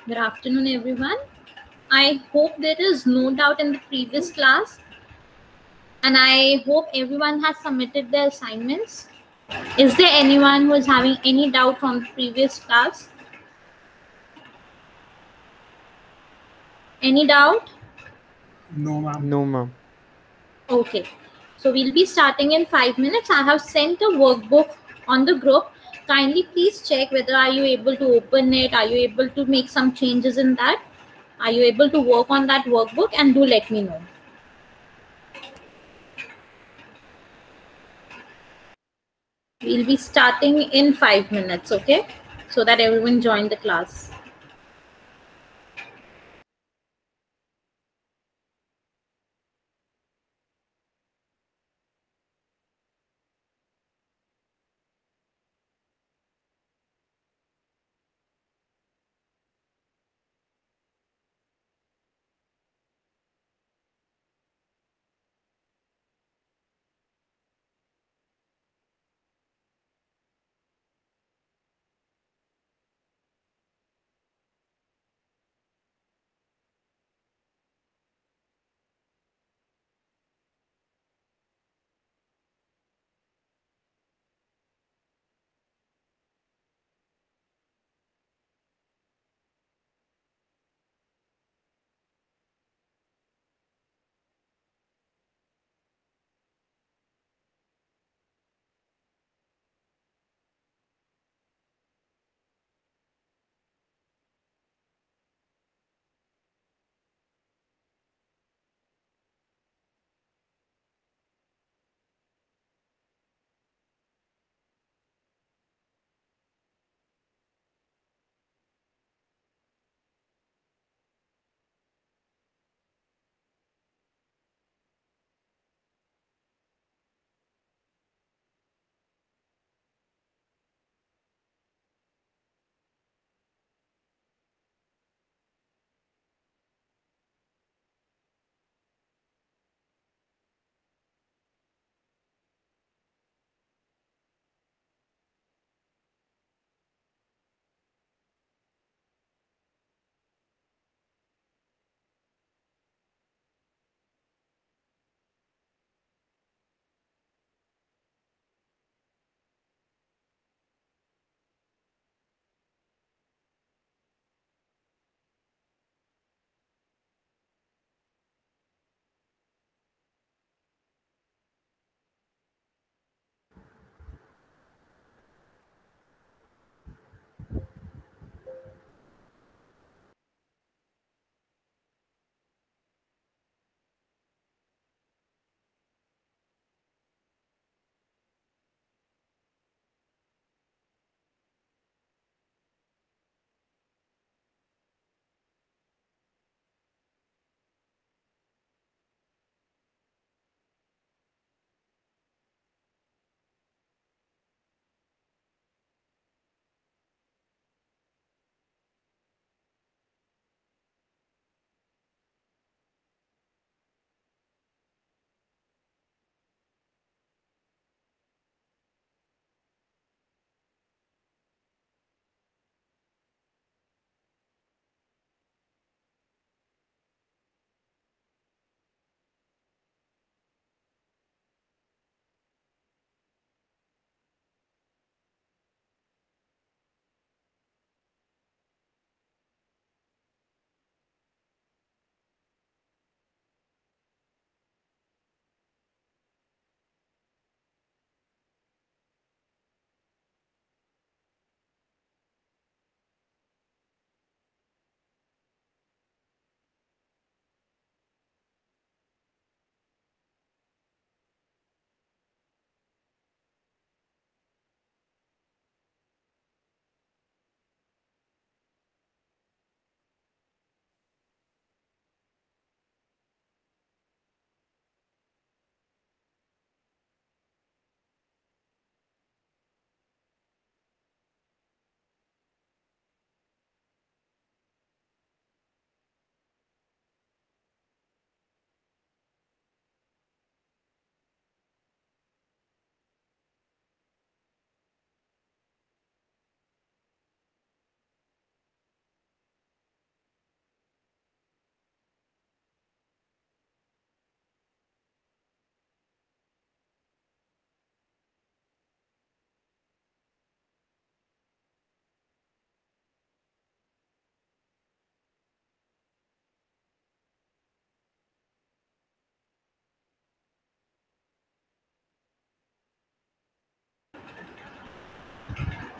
Good afternoon, everyone. I hope there is no doubt in the previous class, and I hope everyone has submitted their assignments. Is there anyone who is having any doubt from the previous class? Any doubt? No, ma'am. No, ma'am. Okay. So we'll be starting in 5 minutes. I have sent a workbook on the group. Kindly please check whether are you able to open it. Are you able to make some changes in that? Are you able to work on that workbook? And do let me know. We'll be starting in 5 minutes, okay? So that everyone join the class.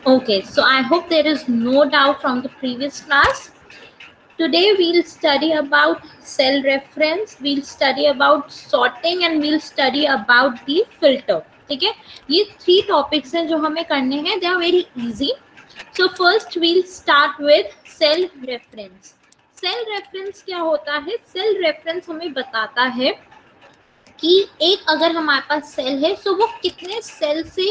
Okay, so I hope there is no doubt from the previous class. Today we'll study about cell reference, we'll study about sorting and we'll study about the filter. ठीक है, ये 3 topics हैं जो हमें करने हैं. They are very easy. So first we'll start with cell reference. Cell reference क्या होता है? Cell reference हमें बताता है कि एक अगर हमारे पास सेल है तो वो कितने सेल से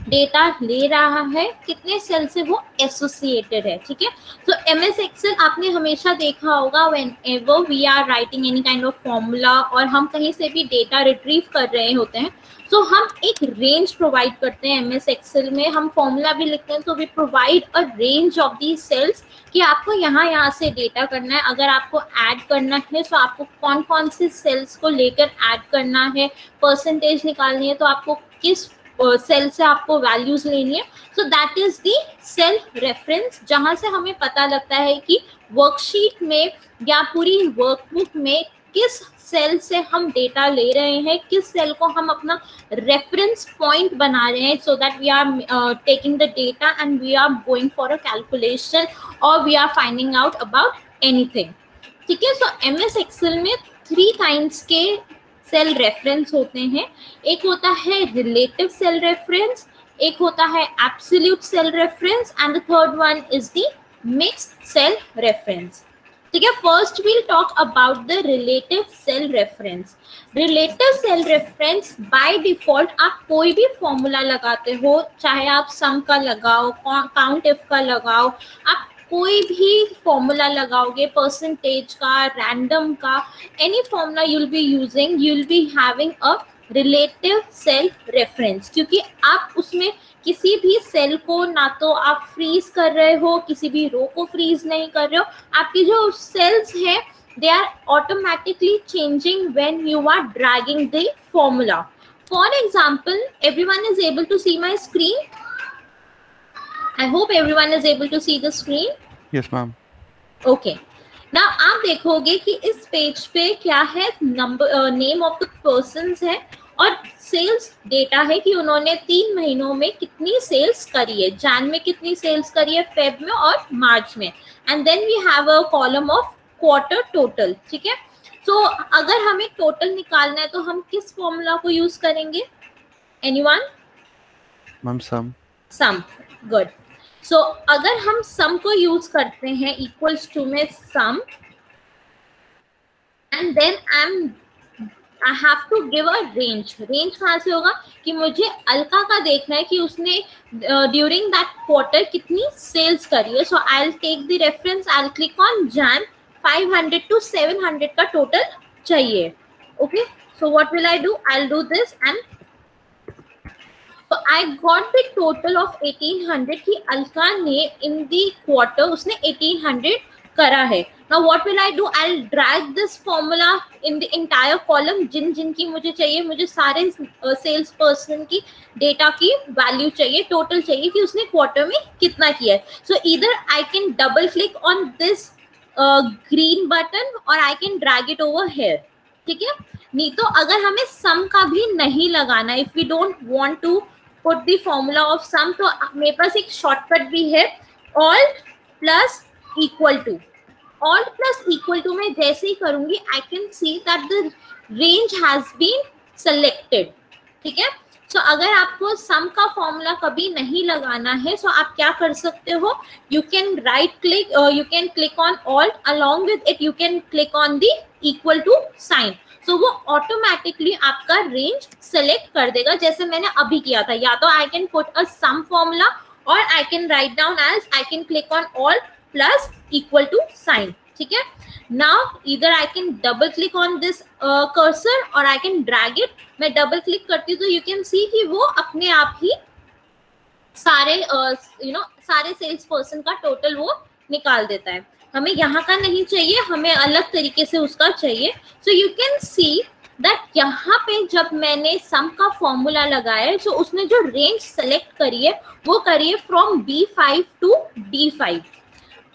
डेटा ले रहा है, कितने सेल से वो एसोसिएटेड है. ठीक है, तो एमएस एक्सेल आपने हमेशा देखा होगा whenever we are writing any kind of formula और हम कहीं से भी डेटा रिट्रीव कर रहे होते हैं तो हम एक रेंज प्रोवाइड करते हैं. एमएस एक्सेल में हम फॉर्मूला भी लिखते हैं तो we provide a range of the cells कि आपको यहाँ से डेटा करना है. अगर आपको ऐड करना है तो आपको कौन कौन से सेल्स को लेकर ऐड करना है, परसेंटेज निकालनी है तो आपको किस सेल से आपको वैल्यूज लेनी है. So that is the cell reference, जहां से हमें पता लगता है कि वर्कशीट में या पूरी वर्कबुक में किस सेल से हम डेटा ले रहे हैं, किस सेल को हम अपना रेफरेंस पॉइंट बना रहे हैं, so that we are taking the data and we are going for a calculation और we are finding out about anything. ठीक है, सो एमएस एक्सेल में 3 काइंड्स के सेल रेफरेंस होते हैं. एक होता है रिलेटिव सेल रेफरेंस, एक होता है absolute cell reference and the third one is the mixed cell reference. ठीक है, first we'll talk about the relative cell reference. Relative cell reference by default आप कोई भी फॉर्मूला लगाते हो, चाहे आप सम का लगाओ, काउंट इफ का लगाओ, आप कोई भी फॉर्मूला लगाओगे, परसेंटेज का, रैंडम का, any formula you will be using, you will be having a relative cell reference. क्योंकि आप उसमें किसी भी सेल को ना तो आप फ्रीज कर रहे हो, किसी भी रो को फ्रीज नहीं कर रहे हो. आपकी जो सेल्स हैं they are automatically changing when you are dragging the formula. For example, everyone is able to see my screen. I hope everyone is able to see the screen. Yes, ma'am. Okay. Now आप देखोगे कि इस page पे क्या है, number, name of the persons है और sales data है कि उन्होंने 3 महीनों में कितनी सेल्स करी है. जैन में कितनी सेल्स करी है, फेब में और मार्च में. And then we have a column of quarter total. ठीक है, तो अगर हमें टोटल निकालना है तो हम किस फॉर्मूला को यूज करेंगे? एनीवन? मैम सम. सम, गुड. सो अगर हम सम को यूज करते हैं इक्वल्स टू में sum and then I have to give a range. Range कहाँ से होगा कि मुझे अलका का देखना है कि उसने ड्यूरिंग दैट क्वार्टर कितनी सेल्स करी है. So I will take the reference, I will click on Jain. 500 to 700 का टोटल चाहिए. Okay, so what will I do? I will do this and I got the total of 1800 कि अलका ने in the quarter उसने 1800 करा है. Now what will I do? I'll drag this formula in the entire column. जिनकी मुझे चाहिए, मुझे सारे सेल्स पर्सन की डेटा की वैल्यू चाहिए, टोटल चाहिए कि उसने क्वार्टर में कितना किया है. So either I can double click on this green button और I can drag it over here. ठीक है, नहीं तो अगर हमें सम का भी नहीं लगाना, if we don't want to put the formula of sum, तो मेरे पास एक शॉर्टकट भी है, alt plus equal to. Alt plus equal to में जैसे ही करूंगी I can see that the range has been selected. ठीक है, सो अगर आपको सम का फॉर्मूला कभी नहीं लगाना है सो आप क्या कर सकते हो, you can right click, you can click on alt, along with it you can click on the equal to sign. So वो ऑटोमेटिकली आपका रेंज सेलेक्ट कर देगा जैसे मैंने अभी किया था. या तो I can put a sum formula और I can write down as, I can click on alt plus equal to sign. ठीक है, now either I can double click on this cursor or I can drag it. मैं double click करती हूँ तो you can see कि वो अपने आप ही सारे सारे सेल्स पर्सन का टोटल वो निकाल देता है. हमें यहाँ का नहीं चाहिए, हमें अलग तरीके से उसका चाहिए. So you can see that यहाँ पे जब मैंने सम का फॉर्मूला लगाया है तो उसने जो रेंज सेलेक्ट करी है वो करी है from B5 to D5.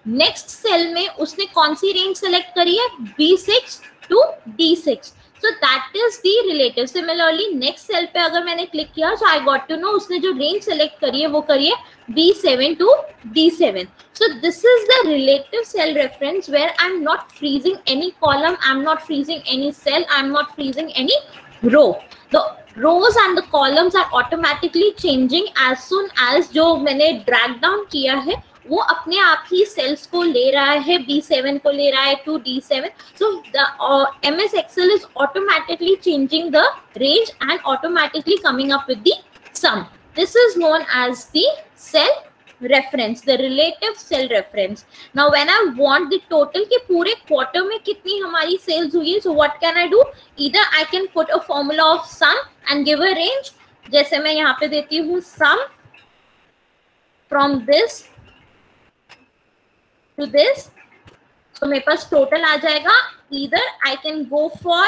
Next cell में उसने कौन सी रेंज सेलेक्ट करी है? B6 to D6. So that is the relative. Similarly next cell पे अगर मैंने click किया, so I got to know उसने जो range select करी है वो करिए B7 to D7. So this is the relative cell reference where I'm not freezing any column, I'm not freezing any cell, I'm not freezing any row. The rows and the columns are automatically changing as soon as जो मैंने drag down किया है वो अपने आप ही sales को ले रहा है, B7 को ले रहा है to D7. So the MS Excel is automatically changing the range and automatically coming up with the sum. This is known as the cell reference, the relative cell reference. Now when I want the total के पूरे quarter में कितनी हमारी sales हुई है, so what can I do? Either I can put a formula of sum and give a range. जैसे मैं यहाँ पे देती हूँ sum from this to this, so मेरे पास टोटल आ जाएगा. Either I can go for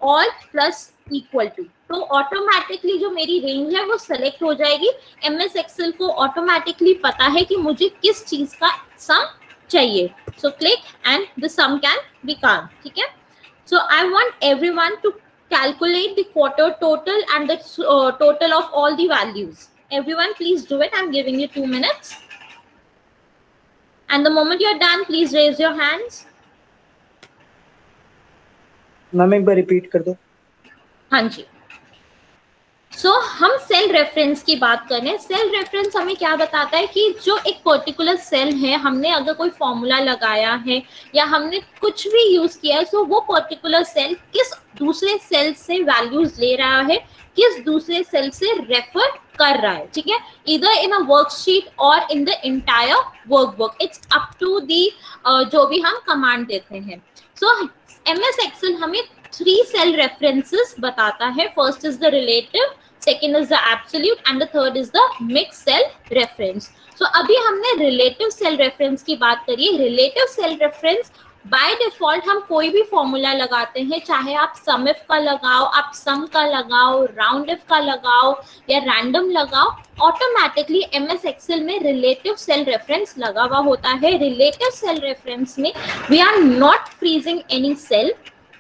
all plus equal to, तो automatically जो मेरी रेंज है वो सेलेक्ट हो जाएगी. MS Excel को ऑटोमेटिकली पता है कि मुझे किस चीज का सम चाहिए. So click and the sum can be काम. ठीक है. So I want everyone to calculate the quarter total and the total of all the values. Everyone please do it. I'm giving you 2 minutes. And the moment you're done, please raise your hands. Ma'am एक बार repeat कर दो. हाँ जी. So हम cell reference की बात कर रहे हैं. सेल रेफरेंस हमें क्या बताता है कि जो एक पर्टिकुलर सेल है, हमने अगर कोई फॉर्मूला लगाया है या हमने कुछ भी यूज किया है, सो वो पर्टिकुलर सेल किस दूसरे सेल से वैल्यूज ले रहा है, किस दूसरे सेल से रेफर कर रहा है. ठीक है. इधर इन अ वर्कशीट और in the entire workbook, it's up to the जो भी हम कमांड देते हैं. सो MS Excel हमें 3 cell references बताता है. First is the relative, second is the absolute and the third is the mixed cell reference. So अभी हमने relative cell reference की बात करी है. Relative cell reference by default हम कोई भी फॉर्मूला लगाते हैं, चाहे आप sum if का लगाओ, आप sum का लगाओ, round if का लगाओ या random लगाओ, ऑटोमेटिकली MS Excel में relative cell reference लगा हुआ होता है. Relative cell reference में we are not freezing any cell,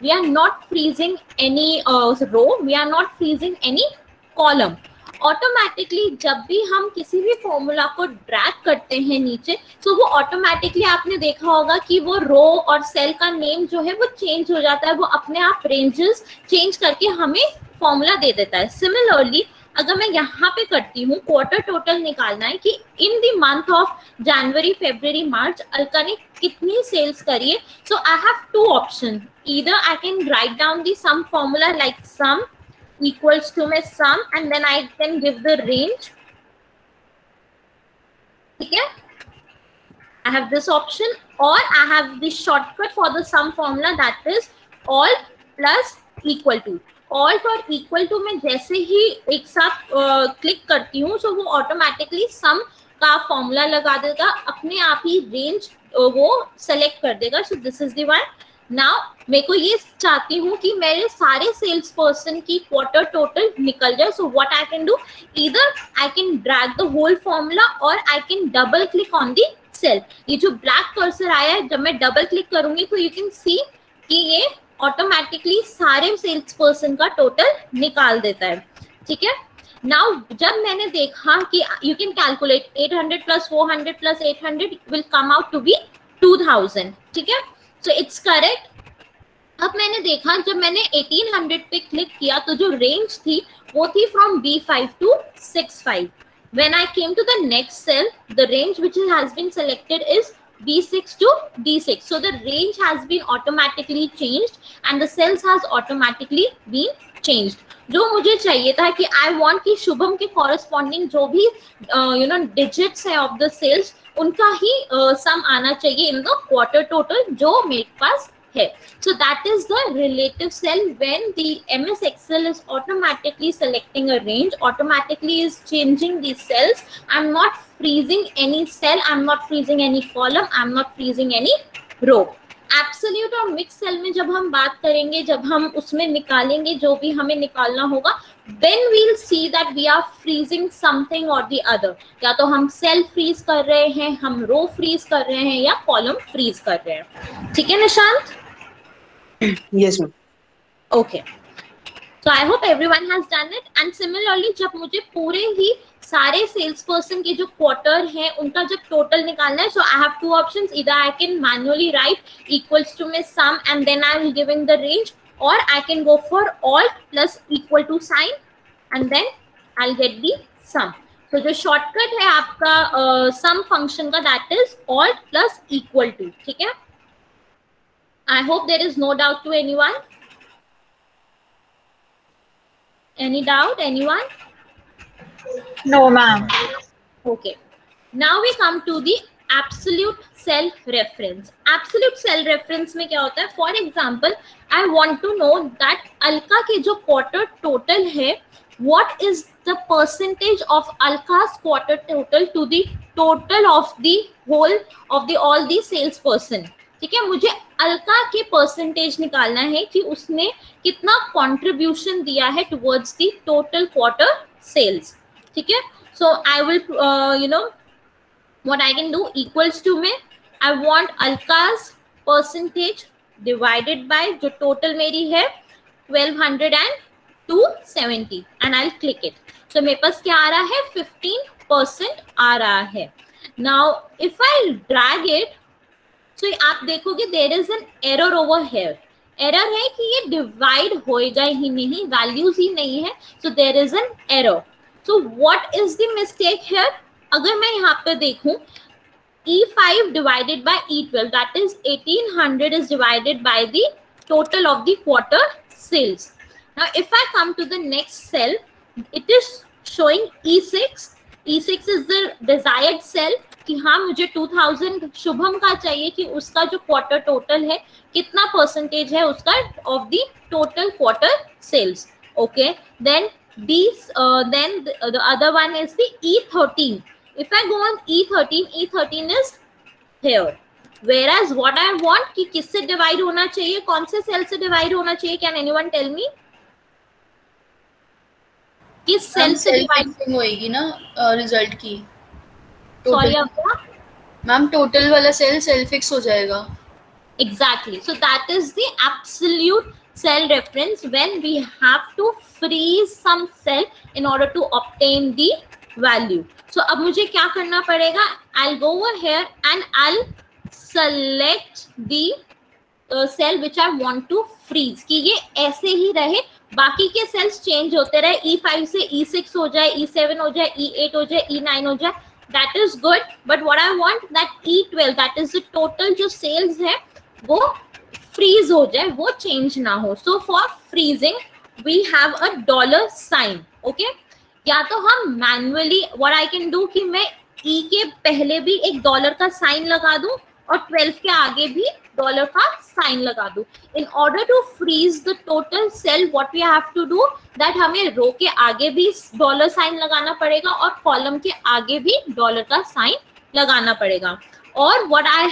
we are not freezing any row, we are not freezing any column. Automatically जब भी हम किसी भी फॉर्मूला को ड्रैग करते हैं नीचे, तो वो ऑटोमेटिकली आपने देखा होगा कि वो रो और सेल का नेम जो है वो चेंज हो जाता है. वो अपने आप रेंजेस चेंज करके हमें फॉर्मूला दे देता है. सिमिलरली अगर मैं यहाँ पे करती हूँ क्वार्टर टोटल निकालना है कि in the month of January, February, March Alka ने कितनी सेल्स करी है, so I have 2 option. Either I can write down the sum formula like sum equals to my sum and then I can give the range. ठीक है. I have this option or I have the shortcut for the sum formula, that is all plus equal to. All और equal to में जैसे ही एक साथ click करती हूँ, so वो ऑटोमेटिकली सम का फॉर्मूला लगा देगा, अपने आप ही रेंज वो सेलेक्ट कर देगा. So this is the one. Now मेरे को ये चाहती हूँ कि मेरे सारे सेल्स पर्सन की क्वार्टर टोटल निकल जाए. So what I can do, either I can drag the whole formula और I can double click on the cell. ये जो ब्लैक कर्सर आया है, जब मैं डबल क्लिक करूंगी तो यू कैन सी कि ये ऑटोमेटिकली सारे सेल्स पर्सन का टोटल निकाल देता है. ठीक है. नाउ जब मैंने देखा कि you can calculate 800 plus 400 plus 800 will come out to be 2000. ठीक है. So it's correct. अब मैंने देखा जब मैंने 1800 पे क्लिक किया तो जो रेंज थी वो थी from B5 to 65. When I came to the next cell, the range which has been selected is B6 to D6. So the range has been automatically changed and the cells has automatically been changed. जो मुझे चाहिए था कि I want कि शुभम के corresponding जो भी digits है of the cells उनका ही सम आना चाहिए इन द क्वार्टर टोटल जो मेरे पास है. So that is the relative cell when the MS Excel is automatically selecting a range, automatically is changing the cells. I'm not freezing any cell, I'm not freezing any column, I'm not freezing any row. Absolute और mixed cell में जब हम बात करेंगे, जब हम उसमें निकालेंगे जो भी हमें निकालना होगा, then we'll see that we are freezing something or the other. या तो हम cell freeze कर रहे हैं, हम row freeze कर रहे हैं या column freeze कर रहे हैं. ठीक है Nishant? Yes ma'am. Okay. So I hope everyone has done it. And similarly, जब मुझे पूरे ही सारे सेल्स पर्सन के जो क्वार्टर है उनका जब टोटल निकालना है, so I have two options. Either I can manually write equals to my sum and then I will give in the range, or I can go for alt plus equal to sign and then I'll get the sum. So जो shortcut है आपका sum function का, that is alt plus equal to. ठीक है? I hope there is no doubt to anyone. Any doubt, anyone? No, ma'am. Okay. Now we come to the absolute cell reference. Absolute cell reference में क्या होता है? For example, I want to know that Alka के जो quarter total है, what is the percentage of Alka's quarter total to the total of the whole of the all the sales person. ठीक है, मुझे अलका के परसेंटेज निकालना है कि उसने कितना कंट्रीब्यूशन दिया है towards the total quarter sales. ठीक है, so I will you know what I can do, equals to में I want Alka's percentage divided by जो टोटल मेरी है 1270 and I will click it. So मेरे पास क्या आ रहा है? 15% आ रहा है. Now if I drag it, तो आप देखोगे there is an error over here. Error है कि ये डिवाइड होएगा ही नहीं, वैल्यूज ही नहीं है, so there is an error. So what is the mistake here? अगर मैं यहाँ पे देखूं E5 divided by E12, that is 1800 is divided by the total of the quarter sales. Now if I come to the next cell, it is showing E6. E6 is the desired cell कि हाँ मुझे 2000 शुभम का चाहिए कि उसका जो quarter total है कितना परसेंटेज है उसका of the total quarter sales. Okay, then then the other one is the E13. If I go on E13 is here, whereas what I want कि किससे डिवाइड होना चाहिए, कौन से सेल से डिवाइड होना चाहिए, कैन एनीवन टेल मी? किस सेल से डिवाइड होएगी ना रिजल्ट की? सॉरी आपका मैम टोटल वाला सेल सेल फिक्स हो जाएगा. Exactly. So that is the absolute cell reference when we have to freeze some cell in order to obtain the value. So अब मुझे क्या करना पड़ेगा? I'll go over here and I'll select the cell which I want to freeze कि ये ऐसे ही रहे, बाकी के सेल्स चेंज होते रहे, E5 से E6 हो जाए, E7 हो जाए, E8 हो जाए, E9 हो जाए. That is good, but what I want that E12, that is the total जो sales है वो freeze हो जाए, वो change ना हो. So for freezing we have a dollar sign. Okay, या तो हम manually what I can do कि मैं E के पहले भी एक डॉलर का साइन लगा दूं और 12 के आगे भी डॉलर का साइन लगा दूं. In order to freeze the total cell, what we have to do that हमें रो के आगे भी डॉलर साइन लगाना पड़ेगा और कॉलम के आगे भी डॉलर का साइन लगाना पड़ेगा. और what I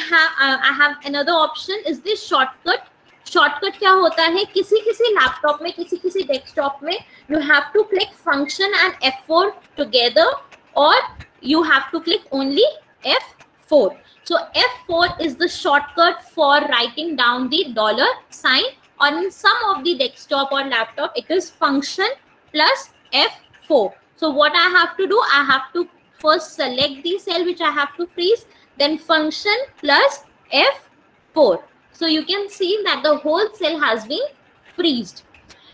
have another option is this shortcut. Shortcut क्या होता है? किसी किसी लैपटॉप में, किसी किसी डेस्कटॉप में you have to click function and F4 together, or you have to click only F4. So F4 is the shortcut for writing down the dollar sign. On some of the desktop or laptop, it is function plus F4. So what I have to do, I have to first select the cell which I have to freeze, then function plus F4. So you can see that the whole cell has been freezed.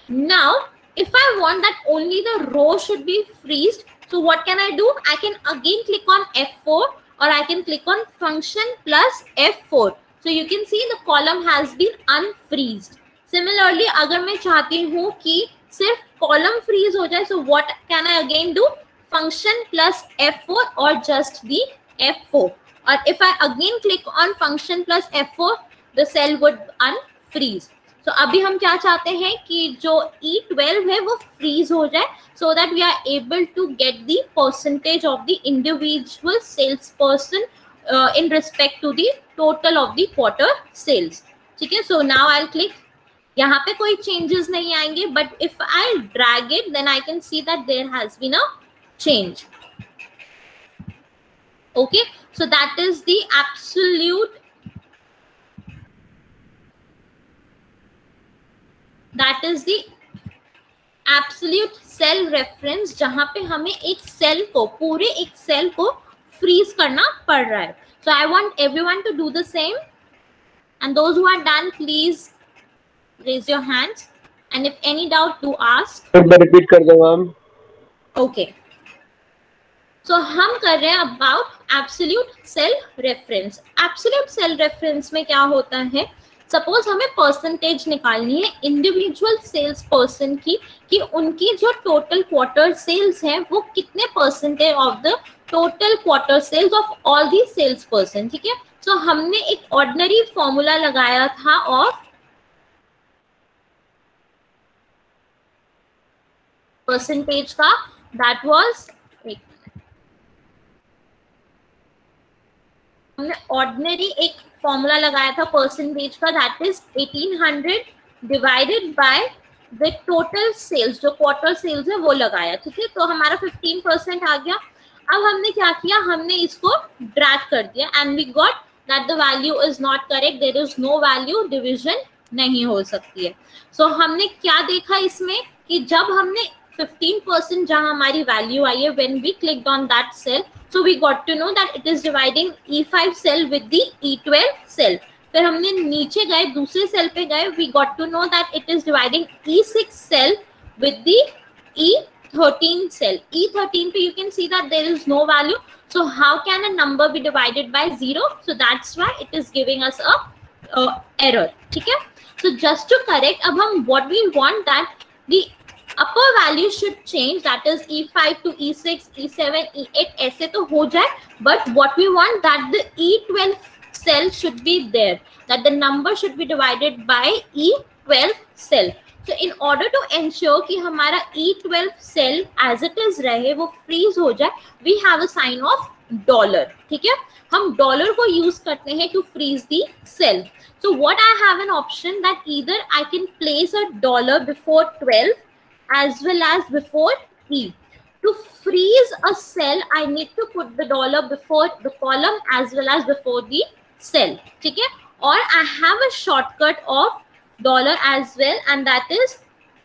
Now, if I want that only the row should be freezed, so what can I do? I can again click on F4, or I can click on function plus F4. So you can see the column has been unfreezed. Similarly, अगर मैं चाहती हूँ कि सिर्फ column freeze हो जाए, so what can I again do? Function plus F4 or just the F4. Or if I again click on function plus F4, the cell would unfreeze. So अभी हम क्या चाहते हैं कि जो E12 है वो freeze हो जाए, so that we are able to get the percentage of the individual salesperson in respect to the total of the quarter sales. ठीक है, so now I'll click. यहाँ पे कोई changes नहीं आएंगे, but if I drag it, then I can see that there has been a change. Okay, so that is the is the absolute cell reference, जहां पे हमें एक सेल को, पूरे एक सेल को फ्रीज करना पड़ रहा है. So I want everyone to do the same, and those who are done please raise your hands, and if any doubt do ask. एक बार रिपीट कर दो मैम. ओके, सो हम कर रहे हैं about absolute cell reference. Absolute cell reference में क्या होता है, सपोज हमें परसेंटेज निकालनी है इंडिविजुअल सेल्स पर्सन की, कि उनकी जो टोटल क्वार्टर सेल्स हैं वो कितने percentage of the total quarter sales of all the sales person. ठीक है, सो हमने एक ऑर्डिनरी फॉर्मूला लगाया था ऑफ परसेंटेज का, दैट वाज, हमने ऑर्डिनरी एक फॉर्मूला लगाया था परसेंटेज का, that is 1800 divided by the total sales, जो क्वार्टर सेल्स है वो लगाया. ठीक है, तो हमारा 15% आ गया. अब हमने क्या किया, हमने इसको ड्रैग कर दिया and we got that the value is not correct, there is no value, division नहीं हो सकती है. सो हमने क्या देखा इसमें कि जब हमने 15% जहां हमारी वैल्यू आई है, when we clicked on that cell, so we got to know that it is dividing E5 cell with the E12 cell. फिर हमने नीचे गए, दूसरे सेल पे गए, we got to know that it is dividing E6 cell with the E13 cell. E13 पे you can see that there is no value. So how can a number be divided by 0? So that's why it is giving us a error. ठीक है, so just to correct, अब हम what we want that the upper value should change, that is E5 to E6, E7, E8 ऐसे तो हो जाए, but what we want that the E12 cell should be there, that the number should be divided by E12 cell. So in order to ensure कि हमारा E12 cell as it is रहे, वो freeze हो जाए, we have a sign of dollar. ठीक है, हम dollar को यूज करते हैं to freeze the cell. So what I have an option that either I can place a dollar before 12 as well as before E. To freeze a cell, I need to put the dollar before the column as well as before the cell. ठीक है, or I have a shortcut of dollar as well, and that is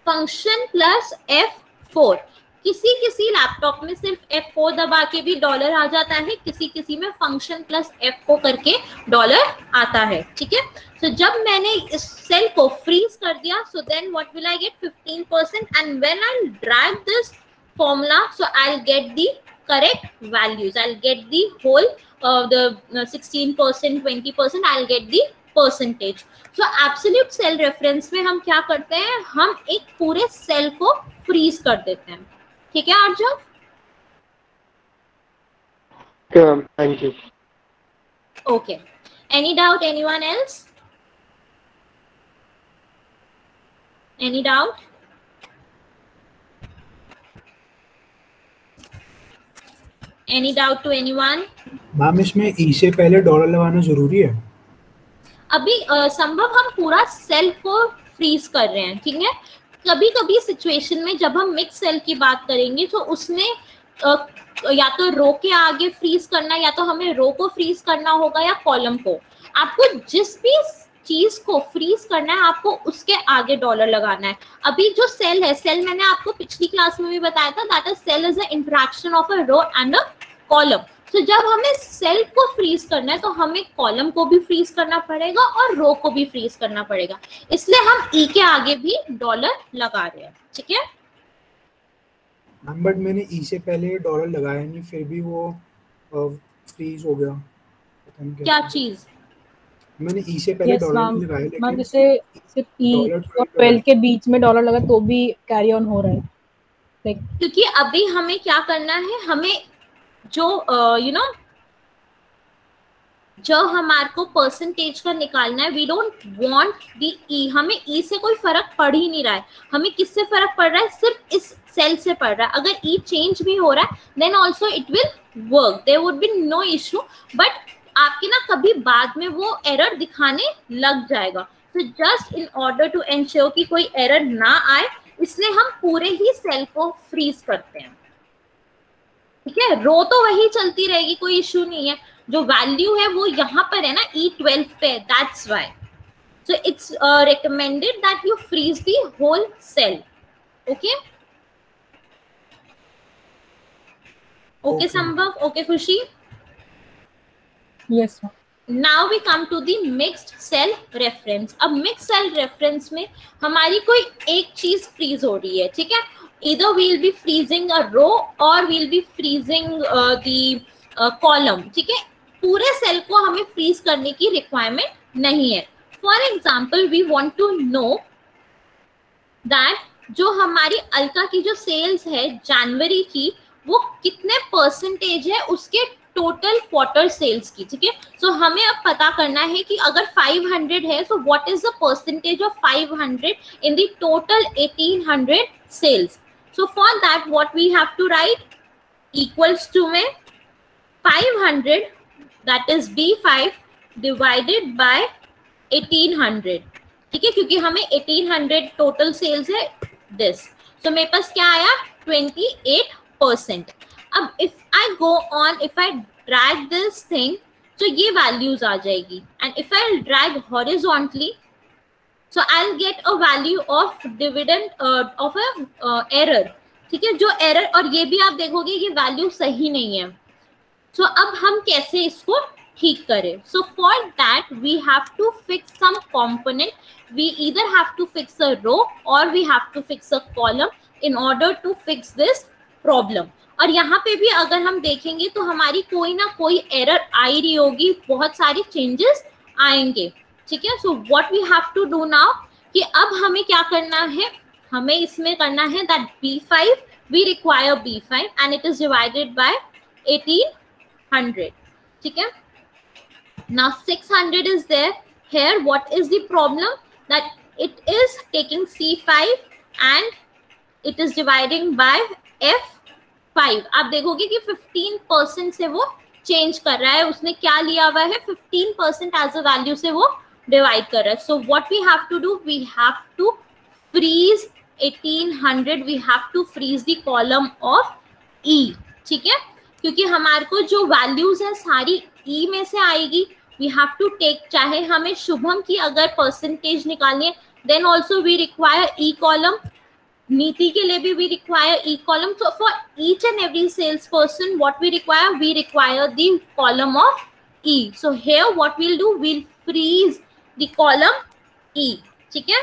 function plus F4. किसी किसी laptop में सिर्फ F4 दबा के भी dollar आ जाता है, किसी किसी में फंक्शन प्लस F4 करके डॉलर आता है. ठीक है, तो जब मैंने इस सेल को फ्रीज कर दिया, so then what will I get 15%, and when I drag this formula, so I will get the correct values, I will get the whole the 16%, 20%, I will get the percentage. So absolute cell reference में हम क्या करते हैं, हम एक पूरे cell को freeze कर देते हैं. ठीक है Aarjav? Thank you. Okay, any doubt, anyone else? Any doubt? Any doubt to anyone? Ma'am इसमें ई से पहले डॉलर लगाना जरूरी है? अभी संभव हम पूरा सेल को फ्रीज कर रहे हैं. ठीक है, कभी कभी सिचुएशन में जब हम मिक्स सेल की बात करेंगे तो उसमें या तो रो के आगे फ्रीज करना, या तो हमें रो को फ्रीज करना होगा या कॉलम को. आपको जिस भी चीज को फ्रीज करना है, आपको उसके आगे डॉलर लगाना है. अभी जो सेल है, सेल मैंने आपको पिछली क्लास में भी बताया था, that is cell is the interaction of a row and a column. तो जब हमें सेल को फ्रीज करना है तो हमें कॉलम को भी फ्रीज करना पड़ेगा और रो को भी फ्रीज करना पड़ेगा, इसलिए हम ई के आगे भी डॉलर लगा रहे हैं. ठीक है, बट मैंने ई से पहले डॉलर लगाया नहीं, फिर भी वो फ्रीज हो गया. क्या चीज? मैंने ई से पहले डॉलर नहीं लगाया, लेकिन मैम जैसे सिर्फ ई और 12 के बीच में डॉलर लगा तो भी कैरी ऑन हो रहा है. लाइक क्योंकि अभी हमें क्या करना है, हमें जो जो हमारे को परसेंटेज का निकालना है, वी डोंट वांट दी ई. हमें ई से कोई फर्क पड़ ही नहीं रहा है, हमें किससे फर्क पड़ रहा है, सिर्फ इस सेल से पड़ रहा है. अगर ई चेंज भी हो रहा है then also it will work, there would be no issue. But आपके ना कभी बाद में वो एरर दिखाने लग जाएगा. तो just in order to ensure कि कोई एरर ना आए, इसलिए हम पूरे ही सेल को फ्रीज करते हैं. ठीक है, रो तो वही चलती रहेगी, कोई इशू नहीं है. जो वैल्यू है वो यहाँ पर है ना, E12 पे, that's why. So it's recommended that you freeze the whole cell. Okay. Okay, Sambhav. Okay, Khushi. Yes ma'am. Now we come to the mixed cell reference. अब mixed cell reference में हमारी कोई एक चीज freeze हो रही है, ठीक है? Either we'll be freezing a row or we'll be freezing the column, ठीक है? पूरे सेल को हमें freeze करने की requirement नहीं है. For example, we want to know that जो हमारी अल्का की जो सेल्स है जनवरी की, वो कितने परसेंटेज है उसके टोटल क्वार्टर सेल्स की, ठीक है? सो हमें अब पता करना है कि अगर 500 है, so what is the percentage of 500 in the total 1800 sales. So for that what we have to write equals to में 500 that is B5 divided by 1800, ठीक है? क्योंकि हमें 1800 टोटल सेल्स है दिस. सो मेरे पास क्या आया 28%. अब if I go on, if I drag this thing, तो ये वैल्यूज आ जाएगी. And if I drag horizontally, so I will get a value of dividend of a error, ठीक है? जो एरर, और ये भी आप देखोगे ये वैल्यू सही नहीं है. सो अब हम कैसे इसको ठीक करें? So for that we have to fix some component. We either have to fix a row और we have to fix a column in order to fix this problem. और यहाँ पे भी अगर हम देखेंगे तो हमारी कोई ना कोई एरर आ रही होगी, बहुत सारी चेंजेस आएंगे, ठीक है? So what we have to do now कि अब हमें क्या करना है, हमें इसमें करना है that B5 we require B5 and it is divided by 1800, ठीक है? Now 600 is there here. What is the problem? That it is taking C5 and it is dividing by F5. आप देखोगे कि 15% से वो चेंज कर रहा है. उसने क्या लिया हुआ है 15% एज अ वैल्यू से वो डिवाइड कर रहा है. So what we have to do, we have to freeze 1800. We have to freeze the column of E, ठीक है? क्योंकि हमारे को जो वैल्यूज है सारी E में से आएगी. वी हैव टू टेक, चाहे हमें शुभम की अगर परसेंटेज निकालनी है, then also we require E column. Niti के लिए भी we require E column. So for each and every sales person what we require the column of E. So here what we'll do, we'll freeze the column E, ठीक है?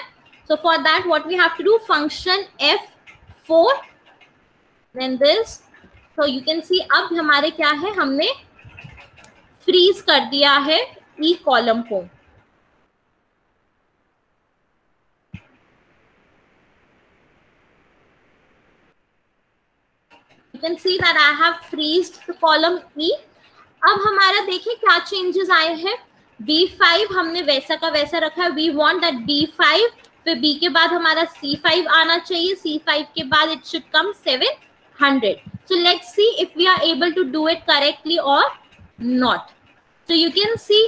So for that what we have to do, function F4 then this. So you can see अब हमारे क्या है, हमने freeze कर दिया है E कॉलम को. You can see that I have freezed the column E. अब हमारा देखिए क्या चेंजेस आए हैं. B5 हमने वैसा का वैसा रखा है. We want that B5, फिर B के बाद हमारा C5 आना चाहिए. C5 के बाद it should come 700. So let's see if we are able to do it correctly or not. So you can see,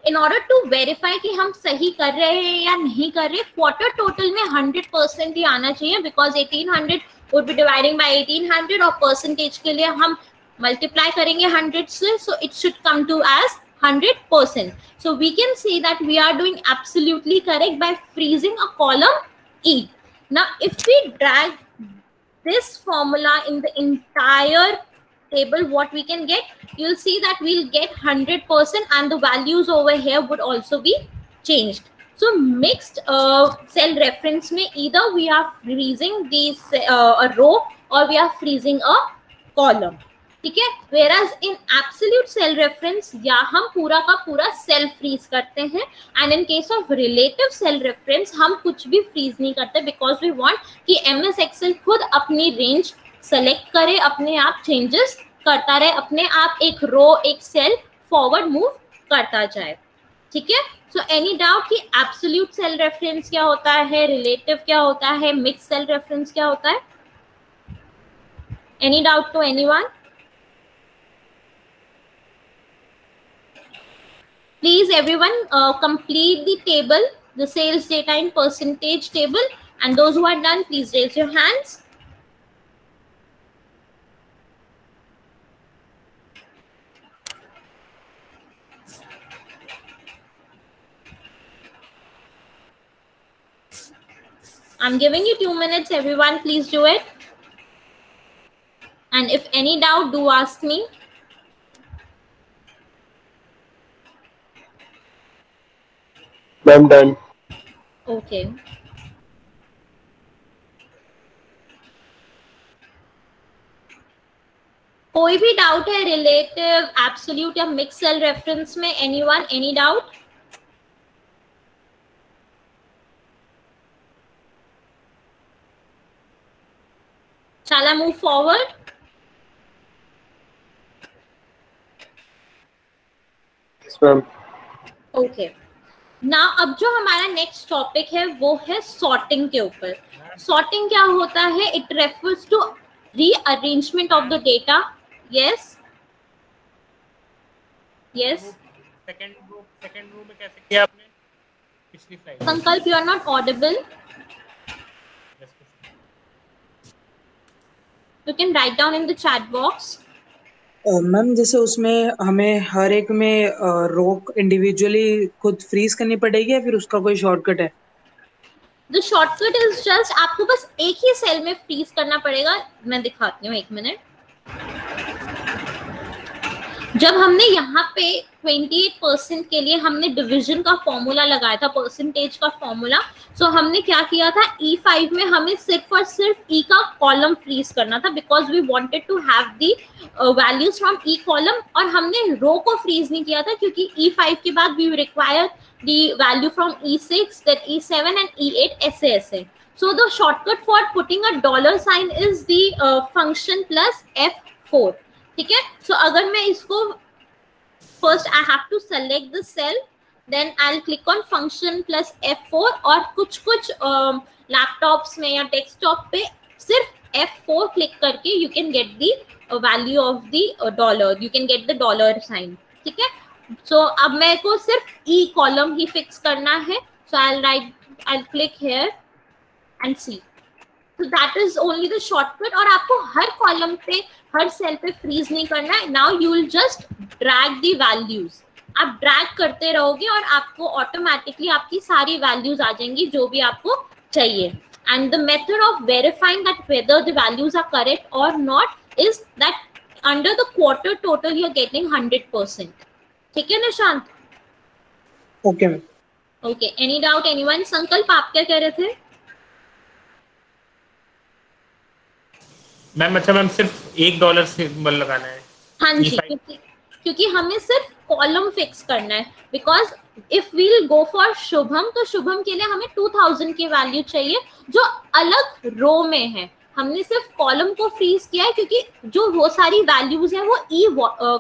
in order to verify कि हम सही कर रहे हैं या नहीं कर रहे, क्वार्टर टोटल में 100% ही आना चाहिए, because 1800 would be dividing by 1800 और परसेंटेज के लिए हम मल्टीप्लाई करेंगे 100 से, so it should come to as 100%. So we can see that we are doing absolutely correct by freezing a column E. Now if we drag this formula in the entire table, what we can get, you'll see that we'll get 100% and the values over here would also be changed. So mixed cell reference में either we are freezing this a row or we are freezing a column, ठीक है? Whereas in absolute cell reference या हम पूरा का पूरा cell freeze करते हैं, and in case of relative cell reference हम कुछ भी freeze नहीं करते, because we want कि MS Excel खुद अपनी range सेलेक्ट करे, अपने आप चेंजेस करता रहे, अपने आप एक रो एक सेल फॉरवर्ड मूव करता जाए, ठीक है? सो एनी डाउट कि एब्सोल्यूट सेल रेफरेंस क्या होता है, रिलेटिव क्या होता है, मिक्स सेल रेफरेंस क्या होता है? Any doubt to anyone? Please everyone complete the table, the sales data in percentage table, and those who are done please raise your hands. I'm giving you 2 minutes. Everyone, please do it. And if any doubt, do ask me. I'm done. Okay. कोई भी doubt है relative, absolute या mix cell reference में? Anyone, any doubt? Shall I move forward? Yes, ma'am. Okay. Now अब जो हमारा next topic है वो है सॉर्टिंग के ऊपर. सॉर्टिंग क्या होता है? It refers to rearrangement of the data. Yes yes. Second row में कैसे किया आपने पिछली slide? Sankalp, you are not audible. You can write down in the chat box. Ma'am जैसे उसमें हमें हर एक में रो इंडिविजुअली खुद फ्रीज करनी पड़ेगी या फिर उसका कोई शॉर्टकट है? The shortcut is just आपको बस एक ही सेल में फ्रीज करना पड़ेगा. मैं दिखाती हूँ, एक मिनट. जब हमने यहाँ पे 28% के लिए हमने डिवीजन का फॉर्मूला लगाया था, परसेंटेज का फॉर्मूला, सो हमने क्या किया था, E5 में हमें सिर्फ और सिर्फ E का कॉलम फ्रीज करना था because we wanted to have the values from E column, और हमने रो को फ्रीज नहीं किया था क्योंकि E5 के बाद we require the value from E6, then E7 and E8 ऐसे. So the shortcut for putting a dollar sign is the function plus F4. ठीक है. सो अगर मैं इसको first I have to select the cell, then I click on function plus F4, और कुछ laptops में या डेस्कटॉप पे सिर्फ F4 क्लिक करके you can get the value of the dollar, you can get the dollar sign. ठीक है. सो अब मेरे को सिर्फ E कॉलम ही फिक्स करना है. So I click here and see. So that is only the shortcut. और आपको हर कॉलम पे, हर सेल पे फ्रीज नहीं करना है. Now you will just drag the values. आप ड्रैग करते रहोगे और आपको ऑटोमेटिकली आपकी सारी वैल्यूज आ जाएंगी जो भी आपको चाहिए. And the method of verifying that whether the values are correct or not is that under the quarter total you are getting 100%. ठीक है Nishant? Okay ma'am. Okay. Any doubt, anyone? संकल्प, आप क्या कह रहे थे? मैम अच्छा मैम सिर्फ $1 सिंबल लगाना है. हाँ जी, क्योंकि हमें सिर्फ कॉलम फिक्स करना है. Because if we'll go for Shubham, तो शुभम के लिए हमें 2000 की वैल्यू चाहिए जो अलग रो में है. हमने सिर्फ कॉलम को फ्रीज किया है क्योंकि जो वो सारी वैल्यूज है वो ई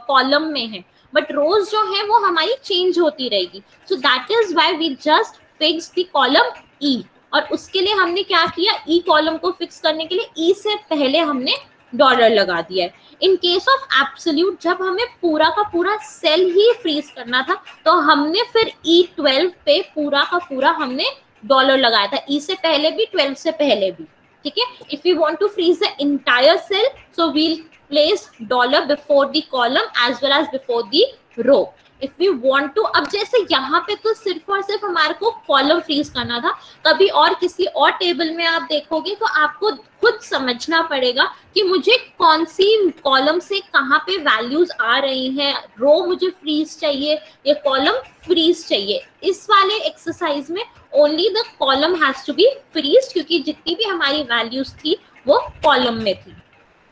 कॉलम में है, बट रोज जो है वो हमारी चेंज होती रहेगी. So that is why we just fix the column E. और उसके लिए हमने क्या किया, ई कॉलम को फिक्स करने के लिए ई से पहले हमने डॉलर लगा दिया है. इन केस ऑफ एब्सोल्यूट जब हमें पूरा का पूरा सेल ही फ्रीज करना था तो हमने फिर E12 पे पूरा का पूरा हमने डॉलर लगाया था, ई से पहले भी, 12 से पहले भी. ठीक है. If you want to freeze the entire cell, so we'll place dollar before the column as well as before the row. If you want to, अब जैसे यहाँ पे तो सिर्फ और सिर्फ हमारे को कॉलम फ्रीज करना था, कभी और किसी और टेबल में आप देखोगे तो आपको खुद समझना पड़ेगा कि मुझे कौन सी कॉलम से कहाँ पे वैल्यूज आ रही हैं, रो मुझे फ्रीज चाहिए या कॉलम फ्रीज चाहिए. इस वाले एक्सरसाइज में only the column has to be freeze क्योंकि जितनी भी हमारी वैल्यूज थी वो कॉलम में थी.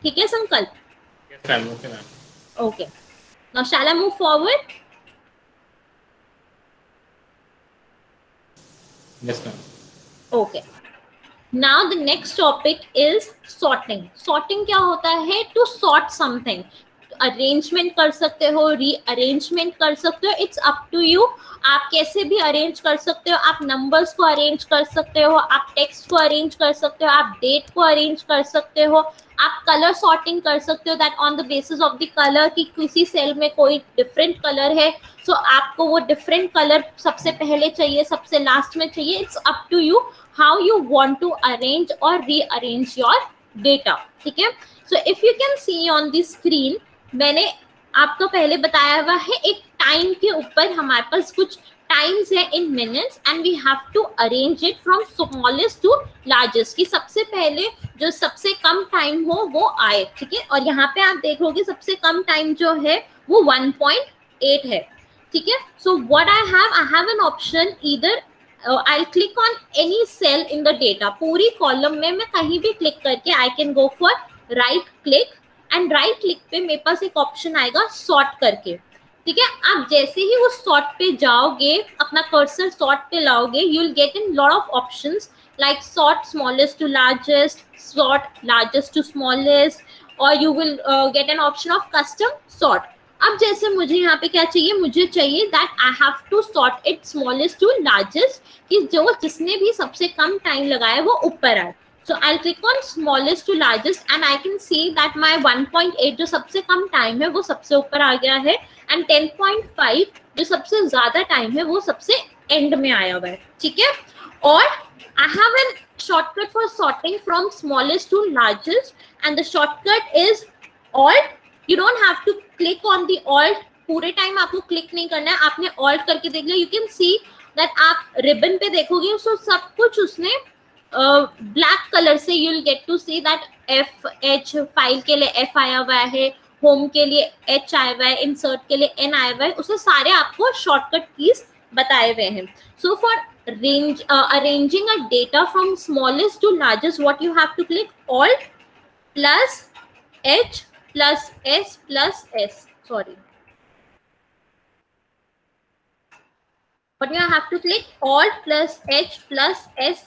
ठीक है Sankalp? Okay. Now shall I move forward? Yes, ma'am. Okay. Now the next topic is sorting. Sorting क्या होता है? To sort something. अरेंजमेंट कर सकते हो, रीअरेंजमेंट कर सकते हो, इट्स अप टू यू. आप कैसे भी अरेंज कर सकते हो. आप नंबर्स को अरेंज कर सकते हो, आप टेक्स्ट को अरेंज कर सकते हो, आप डेट को अरेंज कर सकते हो, आप कलर सॉर्टिंग कर सकते हो, that on the basis of the colour कि किसी सेल में कोई डिफरेंट कलर है, सो आपको वो डिफरेंट कलर सबसे पहले चाहिए, सबसे लास्ट में चाहिए. It's up to you how you want to arrange और रीअरेंज योर डेटा. ठीक है. So if you can see on the screen, मैंने आपको पहले बताया हुआ है एक टाइम के ऊपर हमारे पास कुछ टाइम्स है in minutes and we have to arrange it from smallest to largest, कि सबसे पहले जो सबसे कम टाइम हो वो आए, ठीक है। और यहाँ पे आप देखोगे सबसे कम टाइम जो है वो 1.8 है, ठीक है। So what I have an option, either I'll click on any cell in the data, पूरी कॉलम में मैं कहीं भी क्लिक करके I can go for right click, and right click पे मेरे पास एक ऑप्शन आएगा सॉर्ट करके, ठीक है। आप जैसे ही उस सॉर्ट पे जाओगे, अपना कर्सर सॉर्ट पे लाओगे, you will get in lot of options like sort smallest to largest, sort largest to smallest, और you will get an option of custom sort. अब जैसे मुझे यहाँ पे क्या चाहिए, मुझे चाहिए that I have to sort it smallest to largest, कि जो जिसने भी सबसे कम टाइम लगाया वो ऊपर आए। So I click on smallest to largest and I can see that my 1.8 जो सबसे कम टाइम है वो सबसे ऊपर आ गया है, एंड 10.5 जो सबसे ज्यादा टाइम है वो सबसे एंड में आया हुआ है, ठीक है। और I have an shortcut for sorting from smallest to largest, and the shortcut is alt. You don't have to click on the alt, पूरे टाइम आपको क्लिक नहीं करना है, आपने alt करके देख लिया। You can see that आप रिबन पे देखोगे तो सब कुछ उसने ब्लैक कलर से, you will get to see that FH file के लिए F आया हुआ है, होम के लिए H आया हुआ है, इंसर्ट के लिए N आया हुआ है, उसमें सारे आपको शॉर्टकट कीज बताए हुए हैं। So for arranging a data from smallest to largest, what you have to click alt plus H plus S plus S, sorry, but you have to click alt plus H plus S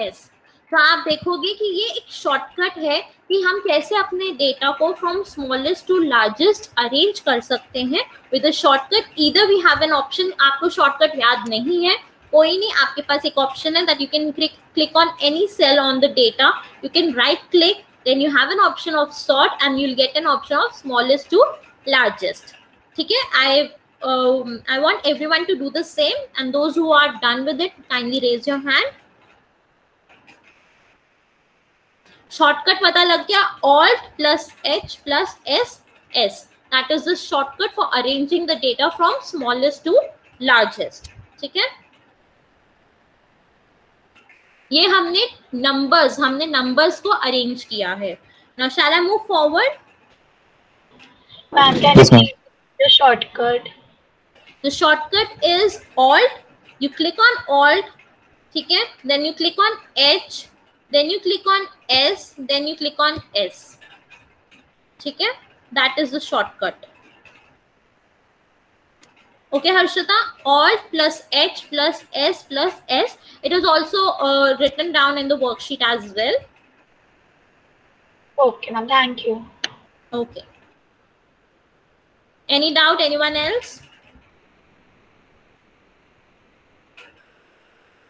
S। तो आप देखोगे कि ये एक shortcut है कि हम कैसे अपने डेटा को from smallest to largest arrange कर सकते हैं with a shortcut. Either we have an option, आपको शॉर्टकट याद नहीं है कोई नहीं, आपके पास एक ऑप्शन है that you can click on any cell on the data, you can right click, then you have an option of sort and you'll get an option of smallest to largest, ठीक है। I want everyone to do the same, and those who are done with it kindly raise your hand। Shortcut पता लग गया, alt plus H plus S S, that is the shortcut for arranging the data from smallest to largest, ठीक है। ये हमने numbers को arrange किया है। Now shall I move forward? Ma'am, can you repeat the shortcut? The shortcut is alt, you click on alt, ठीक है, then you click on H, then you click on S, then you click on S, ठीक है, that is the shortcut। Okay, Harshita, alt plus H plus S plus S. It is also written down in the worksheet as well. Okay, ma'am. Thank you. Okay. Any doubt? Anyone else?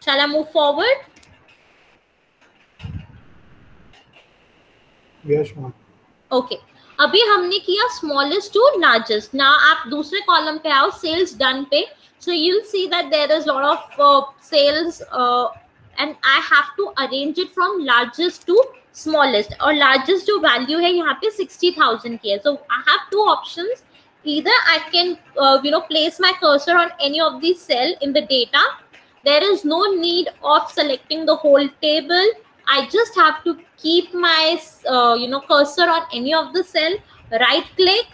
Shall I move forward? Yes, ma'am. Okay. अभी हमने किया smallest to largest. ना आप दूसरे column पे आओ, sales done पे। So you will see that there is lot of sales and I have to arrange it from largest to smallest, और लार्जेस्ट जो वैल्यू है यहाँ पे 60,000 की है। So I have two options, either I can place my cursor on any of the cell in the data. There is no need of selecting the whole table. I just have to keep my cursor on any of the cell, right click,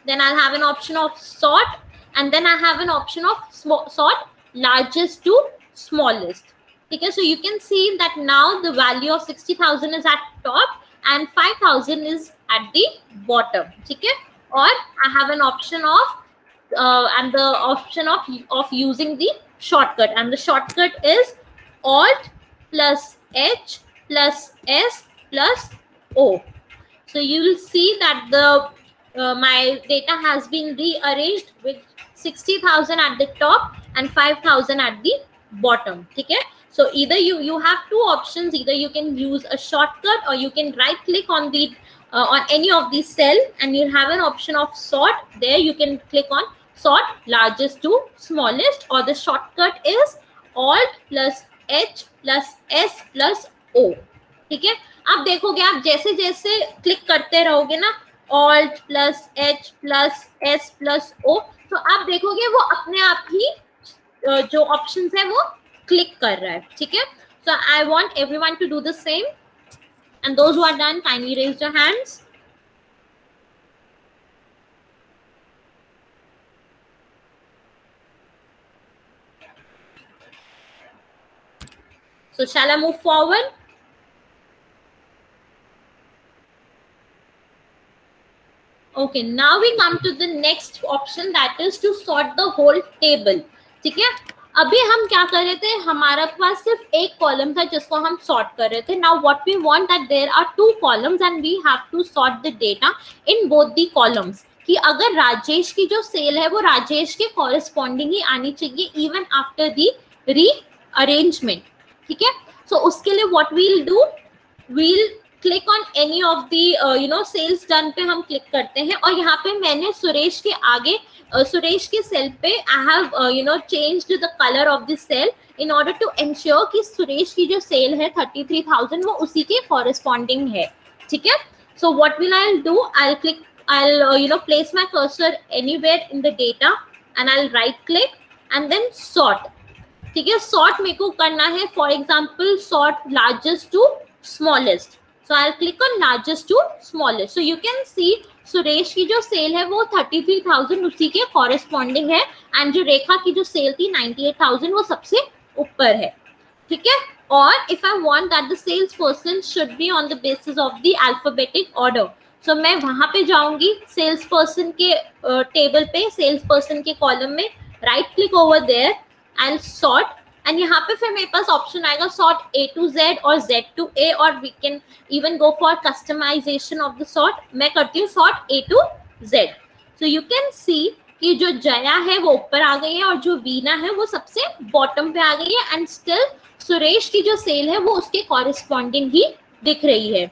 then I'll have an option of sort, and then I have an option of sort largest to smallest, okay। So you can see that now the value of 60,000 is at top and 5,000 is at the bottom, okay। Or I have an option of and the option of using the shortcut, and the shortcut is alt plus H plus S plus O. So you will see that the my data has been rearranged with 60,000 at the top and 5,000 at the bottom, ठीक है। So either you have two options, either you can use a shortcut or you can right click on the on any of these cell and you'll have an option of sort. There you can click on sort largest to smallest, or the shortcut is alt plus H plus S plus O, ठीक है। आप देखोगे, आप जैसे जैसे click करते रहोगे ना, Alt plus H plus S plus O, तो आप देखोगे वो अपने आप ही जो ऑप्शंस है वो क्लिक कर रहा है, ठीक है. So I want everyone to do the same, and those who are done kindly raise your hands. So shall I move forward? Okay, now we come to the next option, that is to sort the whole table. ठीक है, अभी हम क्या कर रहे थे, हमारे पास सिर्फ एक कॉलम था जिसको हम सॉर्ट कर रहे थे. Now what we want that there are 2 columns and we have to sort the data in both the columns, कि अगर राजेश की जो सेल है वो राजेश के कॉरेस्पॉन्डिंग ही आनी चाहिए इवन आफ्टर द रीअरेंजमेंट. ठीक है, सो उसके लिए what we'll do, we'll click on any of the sales done पे हम क्लिक करते हैं, और यहाँ पे मैंने सुरेश के आगे सुरेश के सेल पे I have changed the colour of the cell in order to ensure कि सुरेश की जो सेल है 33,000 वो उसी के कॉरेस्पॉन्डिंग है. ठीक है, so what will I do, I click, I'll place my cursor anywhere in the data and I'll right click and then sort. ठीक है, sort मेरे को करना है, for example sort largest to smallest. So I'll click on largest to smallest. So you can see Suresh की जो cell है वो 33,000 उसी के corresponding है, and जो रेखा की जो सेल थी 98,000 वो सबसे ऊपर है. ठीक है, और if I want that the sales person should be on the basis of the alphabetic order, so मैं वहां पे जाऊंगी सेल्स पर्सन के टेबल पे, सेल्स पर्सन के कॉलम में, right click over there and sort, and यहाँ पे फिर मेरे पास ऑप्शन आएगा सॉर्ट A to Z और Z to A, और we can even go for customization of the sort. मैं करती हूँ sort A to Z. So you can see कि जो जया है वो ऊपर आ गई है और जो वीना है वो सबसे बॉटम पे आ गई है, एंड स्टिल सुरेश की जो सेल है वो उसके कॉरेस्पॉन्डिंग ही दिख रही है.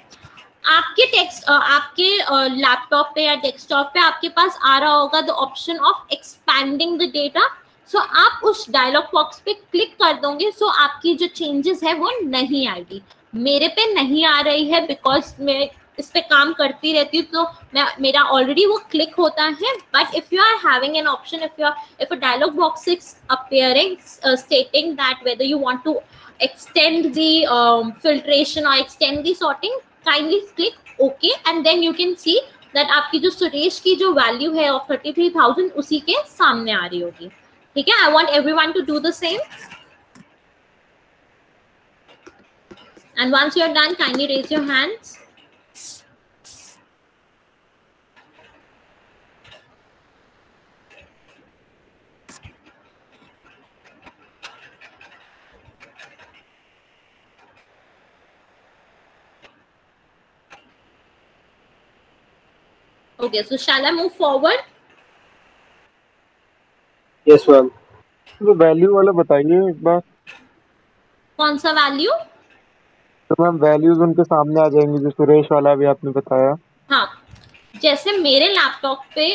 आपके टेक्स्ट आपके लैपटॉप पे या डेस्कटॉप पे आपके पास आ रहा होगा the option of expanding the data. So आप उस डायलॉग बॉक्स पे क्लिक कर दोगे, सो आपकी जो चेंजेस है वो नहीं आएगी. मेरे पे नहीं आ रही है बिकॉज मैं इस पे काम करती रहती हूँ, तो मेरा ऑलरेडी वो क्लिक होता है. But if you are having an option, if a dialog box is appearing stating that whether you want to extend the filtration or extend the sorting, kindly click OK and then you can see that आपकी जो सुरेश की जो value है of 33,000 उसी के सामने आ रही होगी. ठीक है, I want everyone to do the same, and once you are done kindly raise your hands. Okay, so shall I move forward? Yes, ma'am. तो वैल्यू वाला बताइए एक बार. कौन सा वैल्यू? तो मैम वैल्यूज उनके सामने आ जाएंगी जो सुरेश वाला भी आपने बताया. हाँ, जैसे मेरे लैपटॉप पे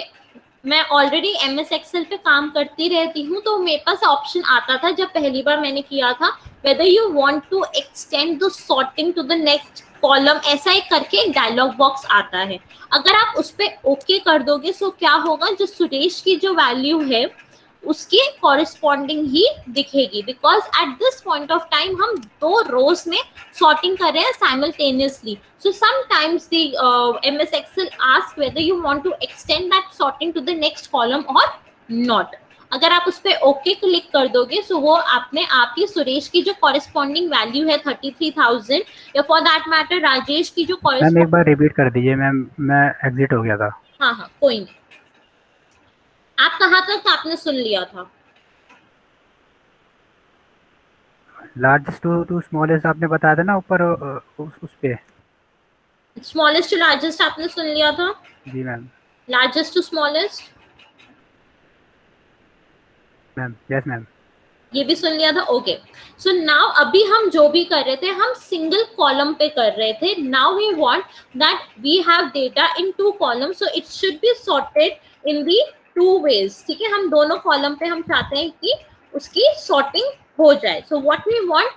मैं ऑलरेडी MS Excel पे काम करती रहती हूँ, तो मेरे पास ऑप्शन आता था जब पहली बार मैंने किया था, whether you want to extend the sorting to the next column, ऐसा एक करके एक डायलॉग बॉक्स आता है. अगर आप उस पे ओके कर दोगे, सो क्या होगा, जो सुरेश की जो वैल्यू है उसके कॉरेस्पॉन्डिंग ही दिखेगी, because at this point of time हम 2 रोज में सॉर्टिंग कर रहे हैं simultaneously. So sometimes the MS Excel ask whether you want to extend that sorting to the next column और नॉट. अगर आप उस पर ओके क्लिक कर दोगे, सो वो आपने आपकी सुरेश की जो कॉरेस्पॉन्डिंग वैल्यू है 33,000 या फॉर दैट मैटर राजेश की जो मैम एक बार रिपीट कर दीजिए मैम, मैं एग्जिट हो गया था. हाँ, कोई नहीं. आप कहाँ तक आपने सुन लिया था? लार्जेस्ट टू स्मॉलेस्ट आपने बताया था ना ऊपर उस पे. स्मॉलेस्ट टू लार्जेस्ट आपने सुन लिया था? जी ma'am. Largest to smallest ma'am. Yes ma'am. ये भी सुन लिया था. ओके, सो नाउ अभी हम जो भी कर रहे थे हम सिंगल कॉलम पे कर रहे थे. Now we want that we have data in 2 columns, so it should be sorted in the 2 ways. ठीक है, हम दोनों कॉलम पे हम चाहते हैं कि उसकी सॉर्टिंग हो जाए. So what we want,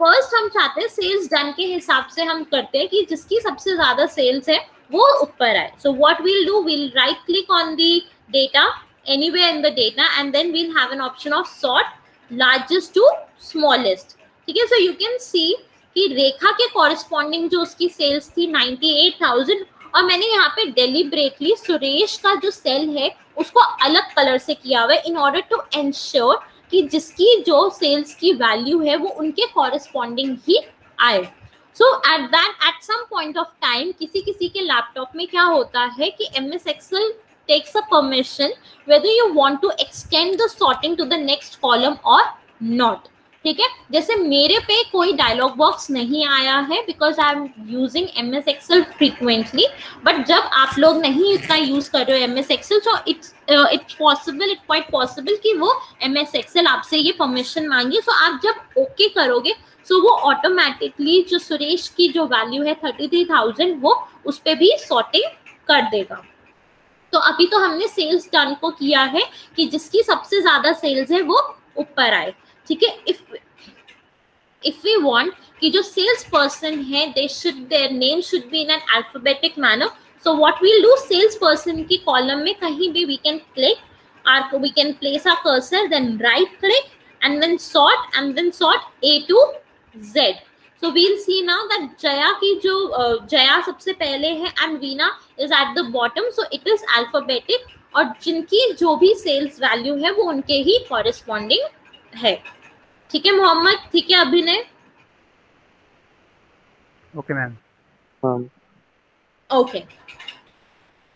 first हम चाहते हैं सेल्स डन के हिसाब से हम करते हैं कि जिसकी सबसे ज्यादा सेल्स है वो ऊपर आए. So what we'll do, we'll right click on the data anywhere in the data and then we'll have an option of sort largest to smallest. ठीक है. So you can see कि रेखा के corresponding जो उसकी sales थी 98,000 और मैंने यहाँ पे deliberately सुरेश का जो सेल है उसको अलग कलर से किया हुआ है in order to ensure कि जिसकी जो सेल्स की वैल्यू है वो उनके corresponding ही आए. So at some point of time किसी के लैपटॉप में क्या होता है कि MS Excel takes a permission whether you want to extend the sorting to the next column or not. ठीक है. जैसे मेरे पे कोई डायलॉग बॉक्स नहीं आया है because I am using MS Excel frequently, but जब आप लोग नहीं इतना यूज कर रहे हो MS Excel, so it's quite possible कि वो MS Excel आपसे ये परमिशन मांगे. So आप जब ओके करोगे सो वो ऑटोमेटिकली जो सुरेश की जो वैल्यू है 33,000 वो उस पे भी सॉर्टिंग कर देगा. तो अभी तो हमने सेल्स डन को किया है कि जिसकी सबसे ज्यादा सेल्स है वो ऊपर आए. ठीक है. इफ वी वांट कि जो सेल्स पर्सन है their name should be in an alphabetic manner. So what we'll do, sales person की कॉलम में कहीं भी we can place our cursor, then right click and then sort A to Z. So we'll see now that Jaya की जो Jaya सबसे पहले है and Veena is at the bottom, so it is alphabetic और जिनकी जो भी sales value है वो उनके ही corresponding है. ठीक है मोहम्मद, ठीक है अभिनय? Okay ma'am. Okay.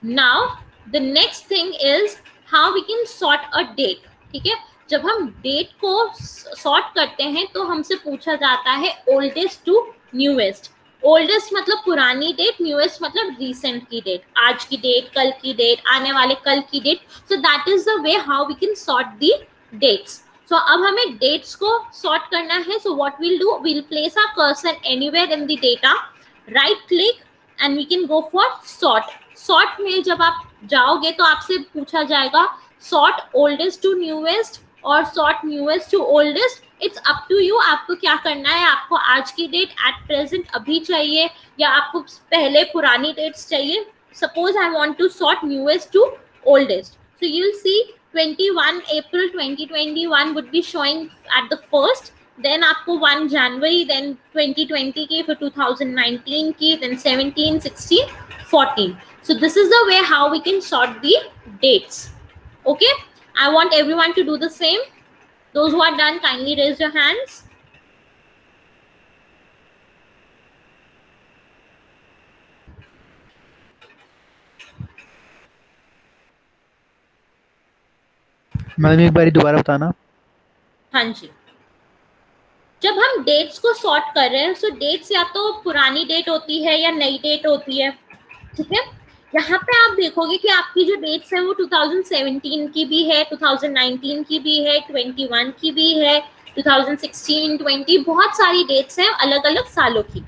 Now the next thing is how we can sort a date. ठीक है. जब हम डेट को सॉर्ट करते हैं तो हमसे पूछा जाता है ओल्डेस्ट टू न्यूएस्ट. ओल्डेस्ट मतलब पुरानी डेट, न्यूएस्ट मतलब रीसेंट की डेट, आज की डेट, कल की डेट, आने वाले कल की date. So that is the way how we can sort the dates. सो अब हमें डेट्स को सॉर्ट करना है. So what we'll do, we'll place our cursor anywhere in the data, right click and we can go for sort. Sort में जब आप जाओगे तो आपसे पूछा जाएगा सॉर्ट ओल्डेस्ट टू न्यूएस्ट और sort newest to oldest. It's up to you, आपको क्या करना है. आपको आज की डेट एट प्रेजेंट अभी चाहिए या आपको पहले पुरानी डेट्स चाहिए. Suppose I want to sort newest to oldest. So you will see 21 April 2021 would be showing at the first, then आपको 1 January, then 2020 की, फिर 2019 की, then 17, 16, 14. So this is the way how we can sort the dates. Okay. I want everyone to do the same. Those who are done, kindly raise your hands. Madam एक बार दोबारा बताना. हाँ जी. जब हम dates को सॉर्ट कर रहे हैं, सो डेट्स या तो पुरानी डेट होती है या नई डेट होती है. ठीक है. यहाँ पे आप देखोगे कि आपकी जो डेट्स है वो 2017 की भी है, 2019 की भी है, 21 की भी है, 2016, 20, बहुत सारी डेट्स हैं अलग अलग सालों की.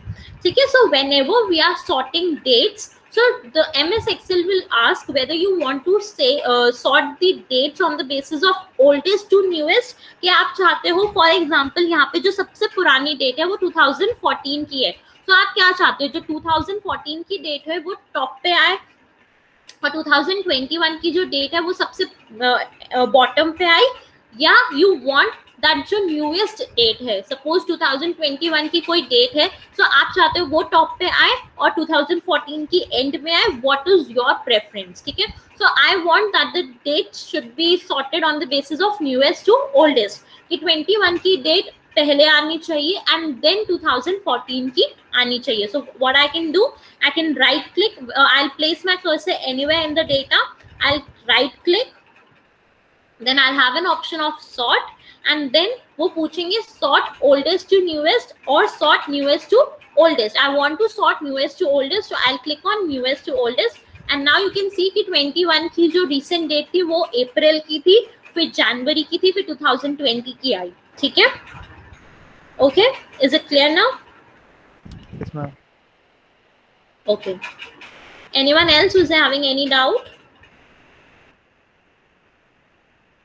ठीक है. So whenever we are sorting dates, so the MS Excel will ask whether you want to say sort the dates on the basis of oldest to newest. कि आप चाहते हो फॉर एग्जाम्पल यहाँ पे जो सबसे पुरानी डेट है वो 2014 की है. तो आप क्या चाहते हो, जो 2014 की डेट है वो टॉप पे आए और 2021 की जो डेट है वो सबसे बॉटम पे आए, या यू वांट दैट जो न्यूएस्ट डेट है, सपोज 2021 की कोई डेट है, सो आप चाहते हो वो टॉप पे आए और 2014 की एंड में आए. What is your preference? ठीक है. So I want that the date should be sorted on the basis of newest to oldest. कि 21 की डेट पहले आनी चाहिए एंड देन 2014 की आनी चाहिए. So what I can do, I can right click, I will place my cursor anywhere in the data, I will right click, then I have an option of sort and then वो पूछेंगे sort oldest to newest or sort newest to oldest. I want to sort newest to oldest, so I'll click on newest to oldest and now you can see कि 21 की जो recent date थी वो अप्रैल की थी, फिर जनवरी की थी, फिर 2020 की आई. ठीक है. Okay, is it clear now? Yes ma'am. Okay. Anyone else who's having any doubt?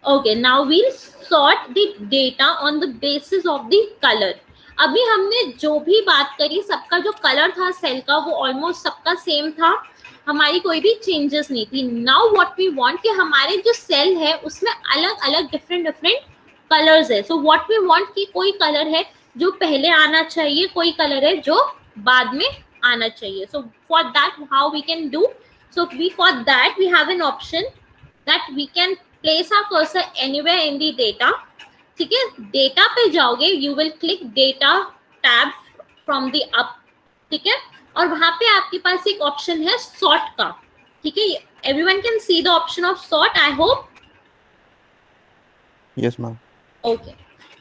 Okay, now we'll sort the data on the basis of the color. अभी हमने जो भी बात करी सबका जो कलर था सेल का वो ऑलमोस्ट सबका सेम था. हमारी कोई भी चेंजेस नहीं थी. नाउ व्हाट वी वांट कि हमारे जो सेल है उसमें अलग अलग डिफरेंट कलर्स है. सो व्हाट वी वांट कि कोई कलर है जो पहले आना चाहिए, कोई कलर है जो बाद में आना चाहिए. So for that how we can do, so for that we have an option that we can place our cursor anywhere in the data. ठीक है, डेटा पे जाओगे, you will click data tab from the up. ठीक है, और वहां पे आपके पास एक ऑप्शन है सॉर्ट का. ठीक है, everyone can see the option of sort, I hope. Yes, ma'am. Okay,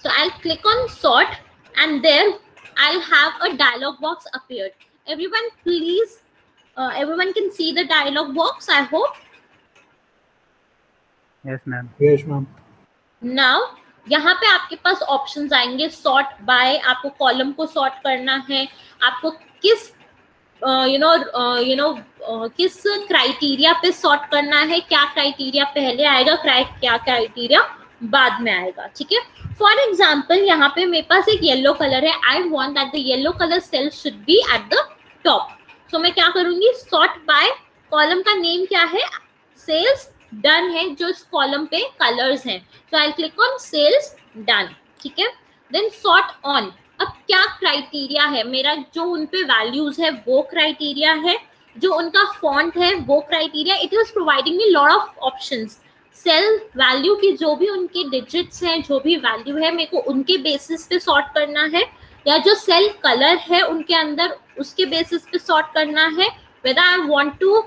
so I'll click on sort and there I'll have a dialog box appeared. Everyone please, everyone can see the dialog box, I hope. Yes, ma'am. Yes, ma'am. Now यहाँ पे आपके पास options आएंगे. Sort by, आपको column को sort करना है, आपको किस किस क्राइटेरिया पे सॉर्ट करना है, क्या क्राइटेरिया पहले आएगा, क्या क्राइटेरिया बाद में आएगा. ठीक है, फॉर एग्जाम्पल यहाँ पे मेरे पास एक येलो कलर है. I want that the yellow colour cell should be at the top. So मैं क्या करूंगी, सॉर्ट बाय, कॉलम का नेम क्या है, सेल्स डन है, जो इस कॉलम पे कलर्स हैं. So I click on sales done. ठीक है, देन सॉर्ट ऑन. अब क्या क्राइटेरिया है मेरा, जो उन पे वैल्यूज है वो क्राइटेरिया है, जो उनका फॉन्ट है वो criteria. It is providing me lot of options. Cell value की जो भी उनके डिजिट्स हैं, जो भी वैल्यू है, मेरे को उनके बेसिस पे सॉर्ट करना है, या जो सेल कलर है उनके अंदर उसके बेसिस पे सॉर्ट करना है. whether I want to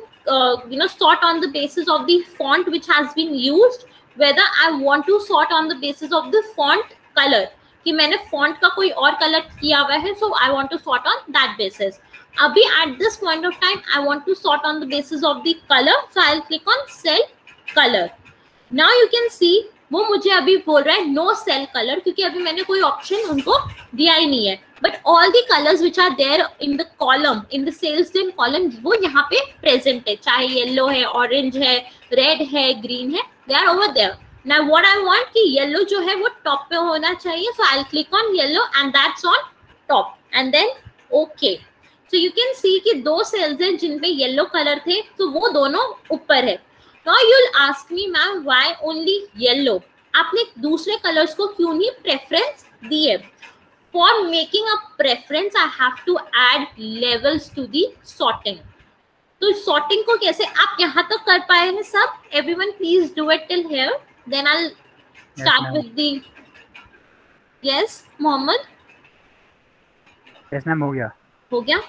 sort on the basis of the font which has been used, whether I want to sort on the basis of the font color, कि मैंने font का कोई और कलर किया हुआ है, so I want to sort on that basis. अभी at this point of time I want to sort on the basis of the color, so I'll click on cell color. Now you can see वो मुझे अभी बोल रहा है no cell colour, क्योंकि अभी मैंने कोई ऑप्शन उनको दिया ही नहीं है. But all the colours which are there in the column, in the sales done column, वो यहाँ पे प्रेजेंट है, चाहे येलो है, ऑरेंज है, रेड है, ग्रीन है, they are over there. Now what I want कि येलो जो है वो टॉप पे होना चाहिए, so I will click on yellow and that's on top and then okay. So you can see कि दो सेल्स हैं जिन पे येलो कलर थे, तो वो दोनों ऊपर है. Now you'll ask me, ma'am, why only yellow? आपने दूसरे कलर्स को क्यों नहीं प्रेफरेंस दी है? For making a preference, I have to add levels to the sorting. तो sorting को कैसे, आप यहाँ तक कर पाए हैं सब? Everyone, please do it till here. Then I'll start with the. Yes, Mohammad. Yes, ma'am, हो गया. हो गया.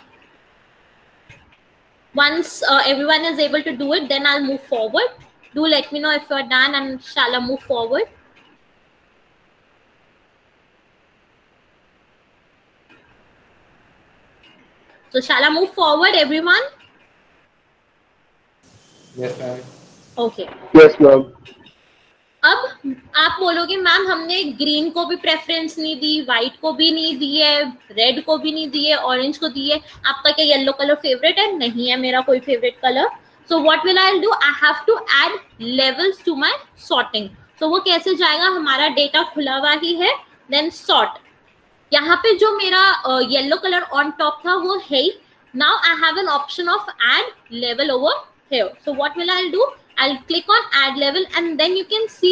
Once everyone is able to do it, then I'll move forward. Do let me know if you're done and shall I move forward. So shall I move forward, everyone? Yes, ma'am. Okay. Yes, ma'am. अब आप बोलोगे ma'am हमने green को भी preference नहीं दी, white को भी नहीं दी है, रेड को भी नहीं दी है, ऑरेंज को दी है, आपका क्या येलो कलर फेवरेट है? नहीं है मेरा कोई favourite colour. So what will I do, I have to add levels to my sorting. तो वो कैसे जाएगा, हमारा डेटा खुला हुआ ही है, देन सॉर्ट. यहाँ पे जो मेरा येलो कलर ऑन टॉप था वो है. Now I have an option of add level over here. So what will I do, I'll click on add level and then you can see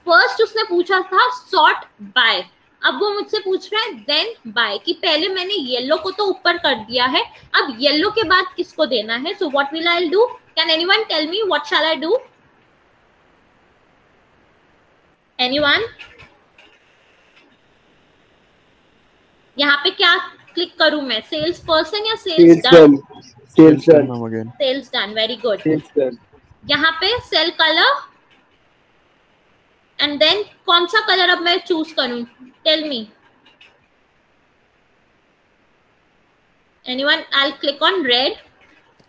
first उसने पूछा था sort by, अब वो मुझसे पूछ रहा है then by, कि पहले मैंने येलो को तो ऊपर कर दिया है, अब येलो के बाद किसको देना है. So what will I do? Can anyone tell me what shall I do? Anyone? यहाँ पे क्या क्लिक करूं मैं, सेल्स पर्सन या sales done? Sales done, ma'am, again. Sales done, very good. Sales done. यहाँ पे सेल कलर एंड देन कौन सा कलर अब मैं चूज करूं, tell me anyone. I click on red,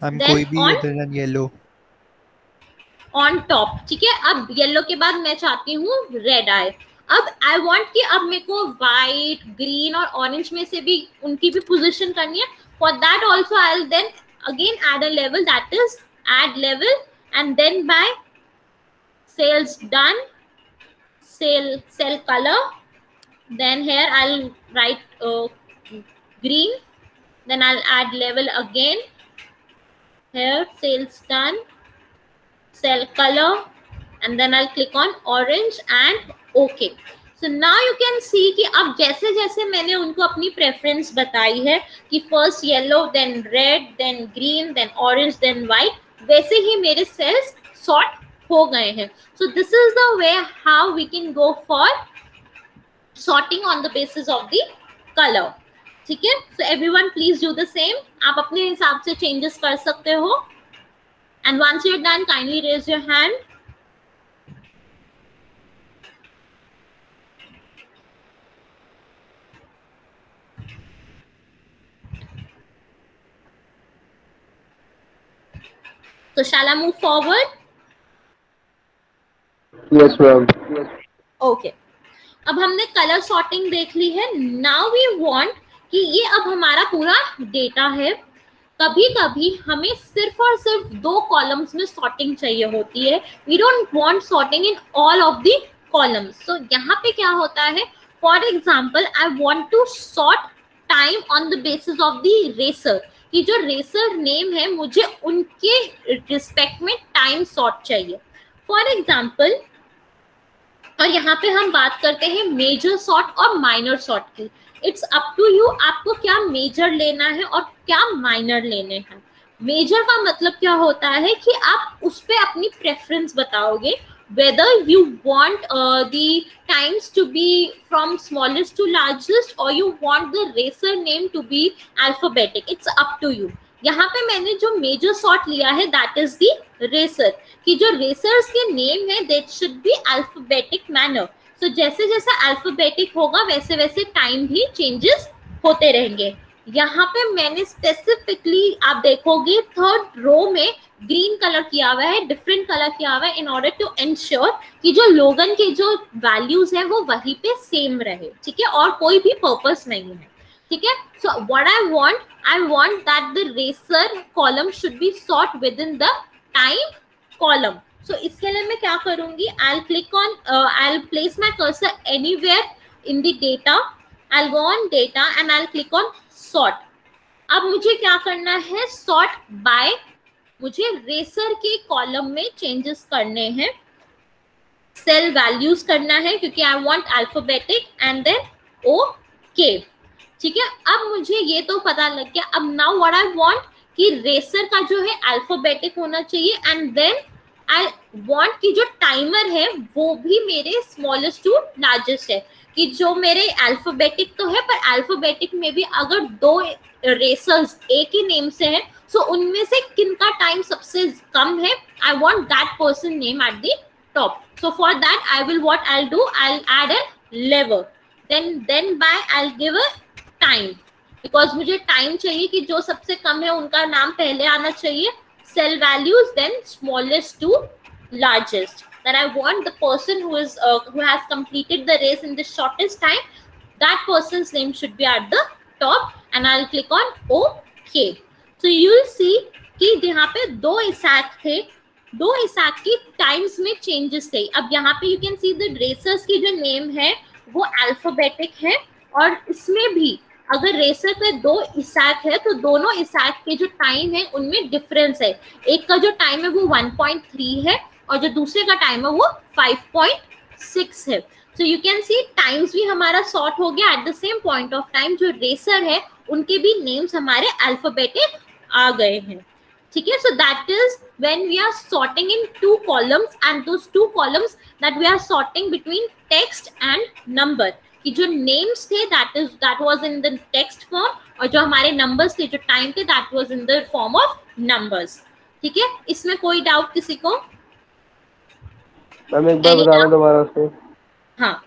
कोई भी other than yellow on top. ठीक है, अब येलो के बाद मैं चाहती हूँ रेड आए. अब आई वांट कि अब मेरे को व्हाइट, ग्रीन और ऑरेंज में से भी उनकी भी पोजीशन करनी है. For that also I will then again add a level, that is add level and then by sales done, cell color, then here I'll write green, then I'll add level again, here sales done, cell color, and then I'll click on orange and OK. So now you can see कि अब जैसे जैसे मैंने उनको अपनी preference बताई है कि first yellow, then red, then green, then orange, then white, वैसे ही मेरे सेल्स सॉर्ट हो गए हैं. So this is the way how we can go for sorting on the basis of the color. ठीक है? So everyone please do the same. आप अपने हिसाब से changes कर सकते हो. And once you're done, kindly raise your hand. So shall I move forward? Yes, ma'am. Okay. अब हमने कलर सॉर्टिंग देख ली है. नाउ वी वांट कि ये अब हमारा पूरा डेटा है. कभी कभी हमें सिर्फ और सिर्फ 2 कॉलम्स में सॉर्टिंग चाहिए होती है. We don't want sorting in all of the columns. So यहाँ पे क्या होता है, for example I want to sort time on the basis of the racer, कि जो रेसर नेम है मुझे उनके रिस्पेक्ट में टाइम सॉर्ट चाहिए. फॉर एग्जाम्पल, और यहाँ पे हम बात करते हैं मेजर सॉर्ट और माइनर सॉर्ट की. इट्स अप टू यू, आपको क्या मेजर लेना है और क्या माइनर लेने हैं. मेजर का मतलब क्या होता है कि आप उस पे अपनी प्रेफरेंस बताओगे, whether you want the times to be from smallest to largest or you want the racer name to be alphabetic. It's up to you. यहाँ पे मैंने जो मेजर सॉर्ट लिया है that is the racer, कि जो racers के name है that should be alphabetic manner. So जैसे जैसे alphabetic होगा वैसे वैसे टाइम भी चेंजेस होते रहेंगे. यहाँ पे मैंने स्पेसिफिकली आप देखोगे थर्ड रो में ग्रीन कलर किया हुआ है, डिफरेंट कलर किया हुआ है इन ऑर्डर टू एंश्योर कि जो लोगन के जो वैल्यूज है वो वहीं पे सेम रहे. ठीक है, और कोई भी पर्पस नहीं है. ठीक है, so what I want that the racer column should be sort with in the time column. So इसके लिए मैं क्या करूंगी, I click on, I place my cursor anywhere in the data. I go on data and I click on sort. अब मुझे क्या करना है, सॉर्ट बाय, मुझे रेसर के कॉलम में चेंजेस करने हैं, सेल वैल्यूज करना है क्योंकि I want alphabetic and then okay. ठीक है, अब मुझे ये तो पता लग गया. अब नाउ व्हाट आई वांट कि रेसर का जो है अल्फाबेटिक होना चाहिए एंड देन आई वांट कि जो टाइमर है वो भी मेरे स्मॉलेस्ट टू लार्जेस्ट है, कि जो मेरे अल्फाबेटिक तो है पर अल्फाबेटिक में भी अगर 2 रेसर्स एक ही नेम से है सो उनमें से किनका टाइम सबसे कम है, I want that person name at the top. So for that I will what I do, I add a level, then by I give a time, because मुझे टाइम चाहिए कि जो सबसे कम है उनका नाम पहले आना चाहिए. Cell values then smallest to largest. That I want the person who has completed the race in the shortest time, that person's name should be at the top and I'll click on OK. So you'll see कि यहाँ पे 2 Isaac थे, 2 Isaac की times में changes थे. अब यहाँ पे you can see the racers की जो नेम है वो अल्फाबेटिक है और इसमें भी अगर रेसर पे 2 इसाक है तो दोनों इसाक के जो टाइम है उनमें डिफरेंस है. एक का जो टाइम है वो 1.3 है और जो दूसरे का टाइम है वो 5.6 है. So you can C times भी हमारा सॉर्ट हो गया. Eight the same point of time जो रेसर है उनके भी नेम्स हमारे अल्फाबेटिक आ गए हैं. ठीक है, so that is when we are sorting in 2 columns and those 2 columns that we are sorting between text and number, कि जो नेम्स थे that was in the text form और जो हमारे नंबर्स थे जो टाइम थे that was in the form of numbers. ठीक है, इसमें कोई डाउट किसी को? मैम एक बार बताना दोबारा से. हाँ,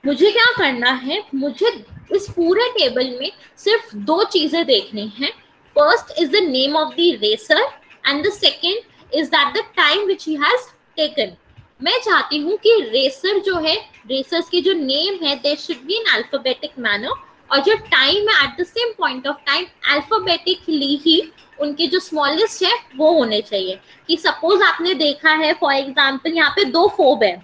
मुझे क्या करना है, मुझे इस पूरे टेबल में सिर्फ 2 चीजें देखनी है. First is the name of the racer and the second is that the time which he has taken. मैं चाहती हूँ कि रेसर जो है, रेसर्स के जो नेम है they should be in alphabetic manner और जो टाइम है at the same point of time alphabetically ही उनके जो स्मॉलेस्ट है वो होने चाहिए. कि सपोज आपने देखा है फॉर एग्जांपल यहाँ पे 2 फोब है.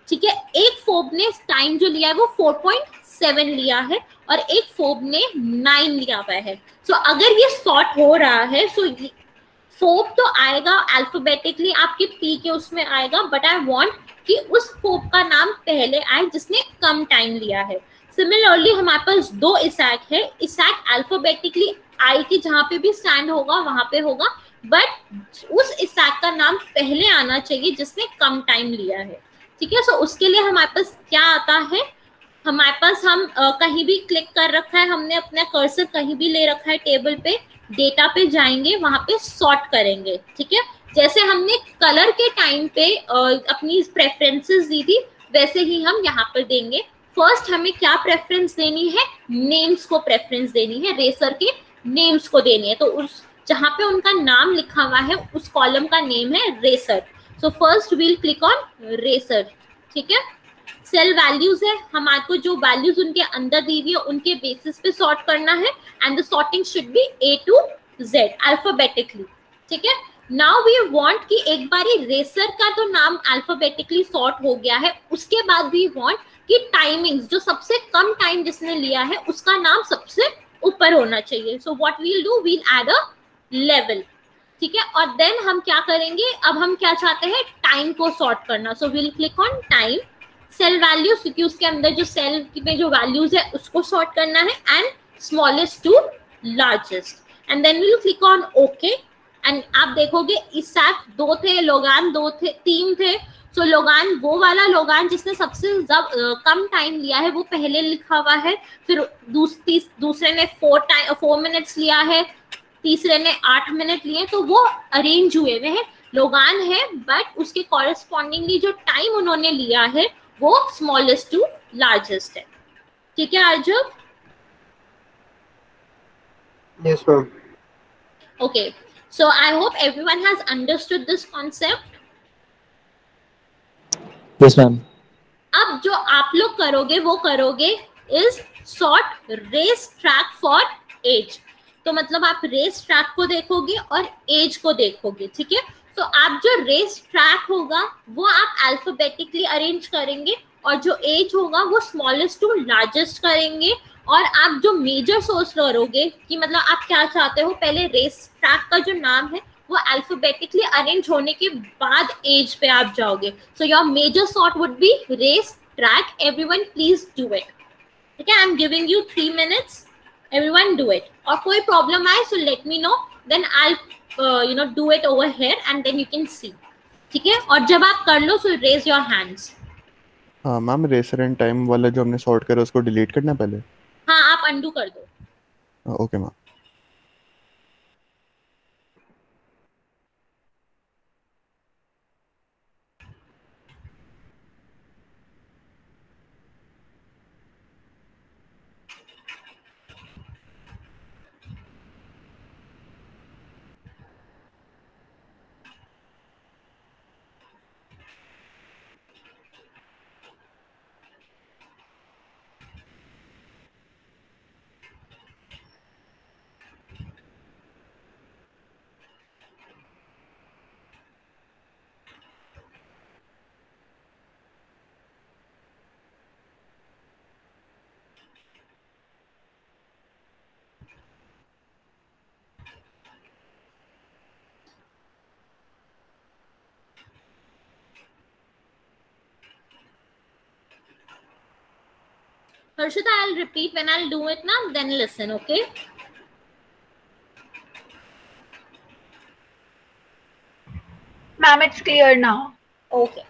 ठीक है, एक फोब ने टाइम जो लिया है वो 4.7 लिया है और एक फोब ने 9 लिया हुआ है। सो अगर ये सॉर्ट हो रहा है, सो फोब तो आएगा अल्फाबेटिकली आपके पी के उसमें आएगा, बट आई वांट कि उस फोब का नाम पहले आए जिसने कम टाइम लिया है। सिमिलरली हमारे पास 2 इसैक है, इसैक अल्फाबेटिकली आई के जहां पे भी स्टैंड होगा वहां पे होगा, बट उस इसैक का नाम पहले आना चाहिए जिसने कम टाइम लिया है। ठीक है, सो उसके लिए हमारे पास क्या आता है, हमारे पास हम कहीं भी क्लिक कर रखा है, हमने अपना कर्सर कहीं भी ले रखा है टेबल पे, डेटा पे जाएंगे, वहां पे सॉर्ट करेंगे। ठीक है, जैसे हमने कलर के टाइम पे अपनी प्रेफरेंसेस दी थी, वैसे ही हम यहाँ पर देंगे। फर्स्ट हमें क्या प्रेफरेंस देनी है, नेम्स को प्रेफरेंस देनी है, रेसर के नेम्स को देनी है। तो उस जहाँ पे उनका नाम लिखा हुआ है उस कॉलम का नेम है racer. So first we'll click on racer. ठीक है, सेल वैल्यूज है, हमारे को जो वैल्यूज उनके अंदर दी हुई है उनके बेसिस पे सॉर्ट करना है, and the sorting should be A to Z alphabetically. ठीक है, नाउ वी वांट कि एक बार रेसर का तो नाम अल्फाबेटिकली सॉर्ट हो गया है, उसके बाद वी वांट कि टाइमिंग्स जो सबसे कम टाइम जिसने लिया है उसका नाम सबसे ऊपर होना चाहिए। So what we'll do, we'll add a level. ठीक है, और देन हम क्या करेंगे, अब हम क्या चाहते हैं, टाइम को सॉर्ट करना। So we'll click on time, cell values, क्योंकि उसके अंदर जो सेल में जो वैल्यूज है उसको सॉर्ट करना है, and smallest to largest, and then we'll click on okay. And आप देखोगे इसैक 2 थे, लोगान 2 थे, 3 थे। सो लोगान, वो वाला लोगान जिसने सबसे कम टाइम लिया है वो पहले लिखा हुआ है, फिर दूसरे ने 4 मिनट्स लिया है, तीसरे ने 8 मिनट लिए, तो वो अरेंज हुए हुए हैं। लोगान है, बट उसके कॉरेस्पॉन्डिंगली जो टाइम उन्होंने लिया है वो स्मॉलेस्ट टू लार्जेस्ट है। ठीक है Arjun? Yes ma'am. Okay, so I hope everyone has understood this concept. Yes ma'am. अब जो आप लोग करोगे वो करोगे is sort race track for age. तो मतलब आप रेस ट्रैक को देखोगे और एज को देखोगे। ठीक है, तो आप जो रेस ट्रैक होगा वो आप अल्फाबेटिकली अरेंज करेंगे, और जो एज होगा वो स्मॉलेस्ट टू लार्जेस्ट करेंगे। और आप जो मेजर सोर्स करोगे कि मतलब आप क्या चाहते हो, पहले रेस ट्रैक का जो नाम है वो अल्फाबेटिकली अरेंज होने के बाद एज पे आप जाओगे। So your major sort would be race track. Everyone please do it. ठीक है, I am giving you 3 minutes, everyone do it. और कोई प्रॉब्लम आए so let me know, then I do it over here and then you can see. ठीक है, और जब आप कर लो so raise your hands. हाँ मैम, रेसर एंड टाइम वाला जो हमने सॉर्ट करा उसको डिलीट करना है पहले? हाँ, आप undo कर दो। Okay ma'am. Harshita, I'll repeat when I'll do it now, then listen, okay? Ma'am, it's clear now. Okay.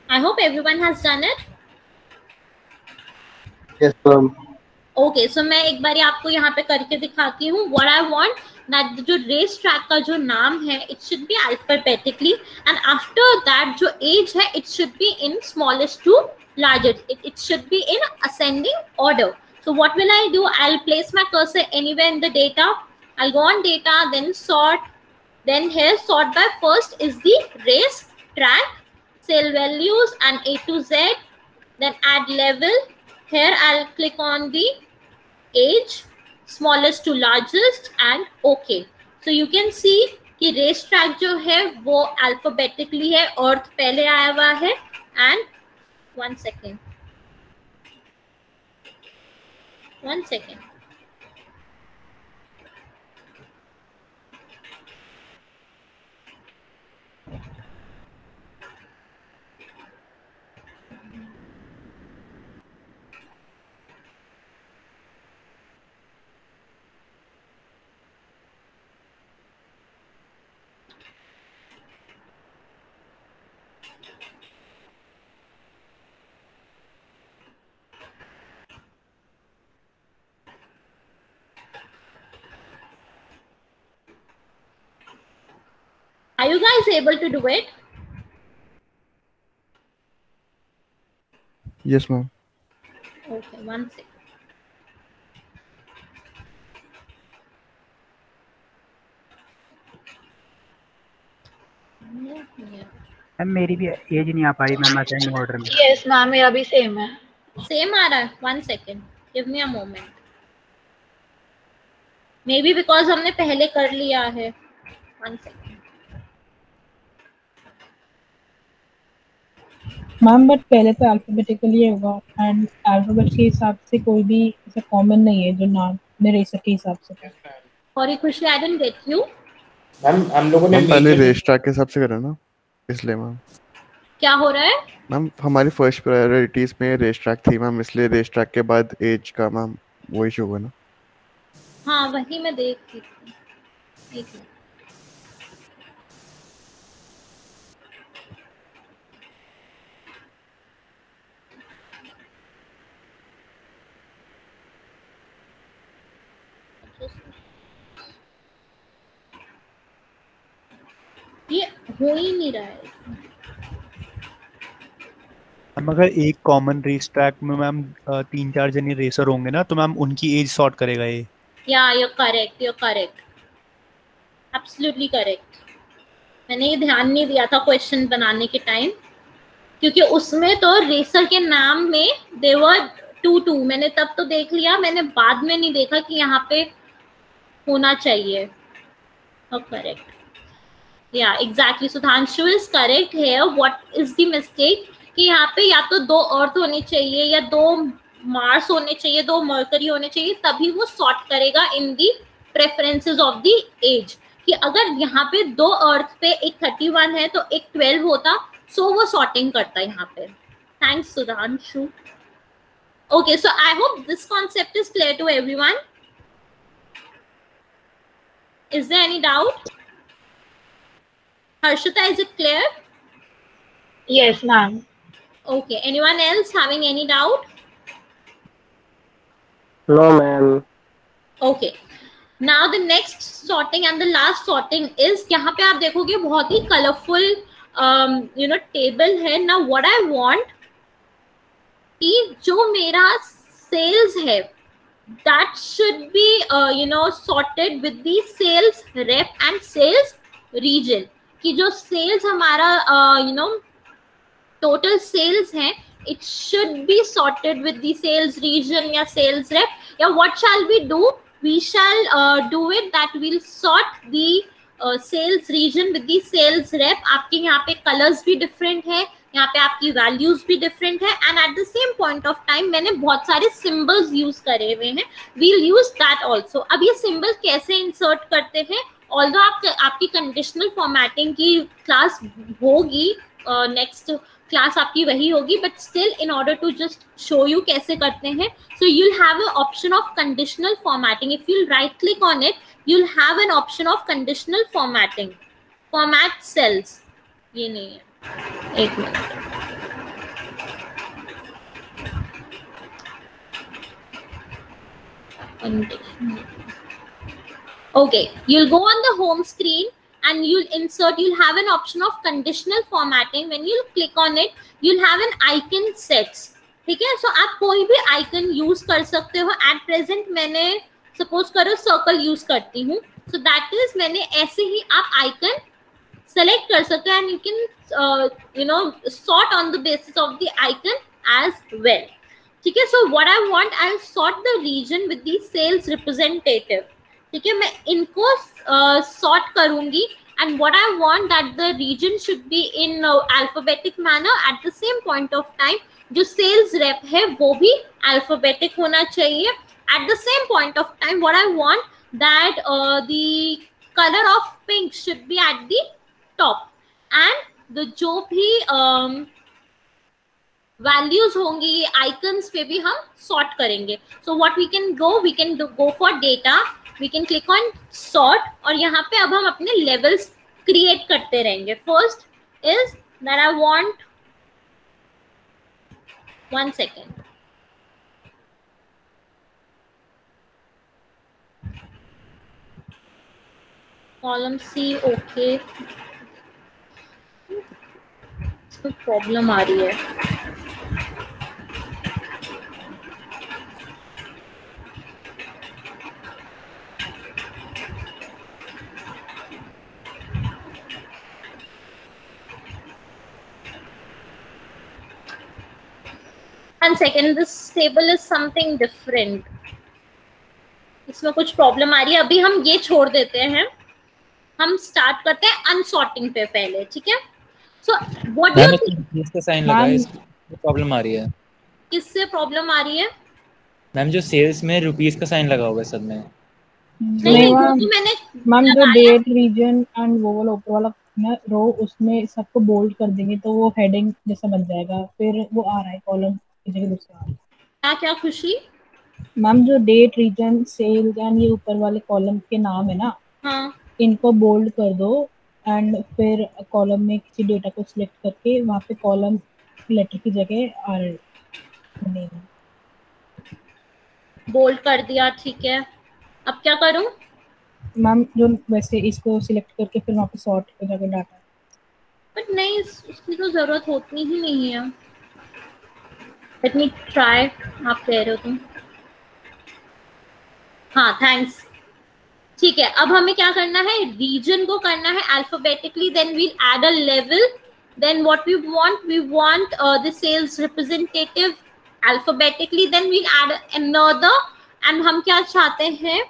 I hope everyone has done it. Yes, ma'am. Okay, so मैं एक बार आपको यहाँ पे करके दिखाती हूँ. What I want that जो race track का जो नाम है, it should be alphabetically, and after that जो age है, it should be in smallest to largest. It should be in ascending order. So what will I do? I'll place my cursor anywhere in the data. I'll go on data, then sort. Then here sort by first is the race track. cell values and A to Z, then add level. Here I'll click on the age, smallest to largest, and OK. So you can see कि race track जो है वो alphabetically है, अर्थ पहले आया हुआ है, and one second. Are you guys able to do it? Yes, ma'am. Okay, one second. Ma'am मेरी भी एज नहीं आ पा रही मैम असेंडिंग ऑर्डर में। यस मैम, मेरा भी सेम है। सेम आ रहा है? one second, give me a moment. Maybe because हमने पहले कर लिया है। one second. मैम बट पहले तो अल्फाबेटिकली होगा, एंड अल्फाबेट के हिसाब से कोई भी ऐसा कॉमन नहीं है जो नाम मेरे रेसर के हिसाब से। सॉरी खुशी, I didn't get you. Ma'am हम लोगों ने पहले रेस ट्रैक के हिसाब से करा ना, इसलिए मैम। क्या हो रहा है मैम? हमारी फर्स्ट प्रायोरिटीज में रेस ट्रैक थी मैम, इसलिए रेस ट्रैक के बाद एज का मैम वो इशू हुआ ना। हाँ वही मैं देख रही थी। एक मिनट। ये हो ही नहीं रहा है। मैम अगर एक कॉमन रेस ट्रैक में मैम 3-4 जने रेसर होंगे ना, तो मैम उनकी एज सॉर्ट करेगा ये। या you're correct, absolutely correct. मैंने ये ध्यान नहीं दिया था क्वेश्चन बनाने के टाइम, क्योंकि उसमें तो रेसर के नाम में they were 2-2, मैंने तब तो देख लिया, मैंने बाद में नहीं देखा कि यहाँ पे होना चाहिए। करेक्ट, या एग्जैक्टली, सुधांशु इज करेक्ट है। व्हाट इज द मिस्टेक कि यहाँ पे या तो 2 अर्थ होने चाहिए, या 2 मार्स होने चाहिए, 2 मर्करी होने चाहिए, तभी वो सॉर्ट करेगा इन दी प्रेफरेंसेस ऑफ द एज। कि अगर यहाँ पे 2 अर्थ पे एक 31 है तो एक 12 होता, सो वो सॉर्टिंग करता है यहाँ पे। Thanks Sudhanshu. Okay, so I hope this concept is clear to everyone. Is there any doubt? Harshita, is it clear? Yes, ma'am. Okay. Anyone else having any doubt? No, ma'am. Okay. Now the next sorting and the last sorting is, यहाँ पे आप देखोगे बहुत ही colorful, table है ना। What I want कि जो मेरा sales है, that should be, sorted with the sales rep and sales region. कि जो सेल्स हमारा टोटल सेल्स हैं, it should be sorted with the sales region या सेल्स रेप, या what shall we do? We shall do it that will sort the sales region with the sales rep. आपके यहाँ पे colours भी different है, यहाँ पे आपकी वैल्यूज भी डिफरेंट है, and eight the same point of time मैंने बहुत सारे सिंबल्स यूज करे हुए हैं, वील यूज दैट ऑल्सो। अब ये सिंबल कैसे इंसर्ट करते हैं? ऑल्दो आपकी कंडीशनल फॉर्मेटिंग की क्लास होगी, नेक्स्ट क्लास आपकी वही होगी, but still in order to just show you कैसे करते हैं, सो you'll have an option of conditional formatting. If you'll right click on it, you'll have an option of conditional formatting. Format cells. ये नहीं है, एक minute. Okay, you'll go on the home screen and you'll insert, you'll have an option of conditional formatting. When you'll click on it, you'll have an icon sets. ठीक है, so आप कोई भी icon use कर सकते हो। At present मैंने suppose करो सर्कल यूज करती हूँ, so that is मैंने ऐसे ही आप आइकन सेलेक्ट कर सकते हो and you can sort on the basis of the icon as well. ठीक है, so what I want, I sort the region with the sales representative. ठीक है, मैं इनको सॉर्ट करूंगी and what I want that the region should be in alphabetic manner at the same point of time जो sales rep है वो भी alphabetic होना चाहिए at the same point of time। what I want that the color of pink should be at the top and the जो भी values होंगी icons पे भी हम sort करेंगे। so what we can go for data, we can click on sort और यहाँ पे अब हम अपने levels create करते रहेंगे। first is that I want, one second, column C, okay, इसमें प्रॉब्लम आ रही है। One second, this table is something different. इसमें कुछ प्रॉब्लम आ रही है, अभी हम ये छोड़ देते हैं, हम स्टार्ट करते हैं अनसॉर्टिंग पे पहले। ठीक है, so what do you think? इसका साइन लगा है, इसमें प्रॉब्लम आ रही है। किससे प्रॉब्लम आ रही है मैम? जो सेल्स में रुपीस का साइन लगा हुआ है सब में। नहीं मैंने मैम जो डेट रीजन एंड वो वाला ऊपर वाला ना रो, उसमें सबको बोल्ड कर देंगे तो वो हेडिंग जैसा बन जाएगा, फिर वो आ रहा है कॉलम की जगह दूसरा। क्या खुशी? मैम जो डेट रीजन सेल एंड ये ऊपर वाले कॉलम के नाम है ना, हाँ, इनको बोल्ड कर दो एंड फिर कॉलम में किसी डेटा को सिलेक्ट करके वहाँ पे कॉलम लेटर की जगह आर बनेगा। बोल्ड कर दिया, ठीक है, अब क्या करूं? मैम जो वैसे इसको सिलेक्ट करके फिर वहाँ पे सॉर्ट हो जाएगा डाटा। बट नहीं, उसकी तो जरूरत होती ही नहीं है। लेट मी ट्राई, आप कह रहे हो तुम। हाँ, थैंक्स। ठीक है, अब हमें क्या करना है, रीजन को करना है alphabetically, then we'll add a level, then what we want the sales representative alphabetically, then we'll add another, and हम क्या चाहते हैं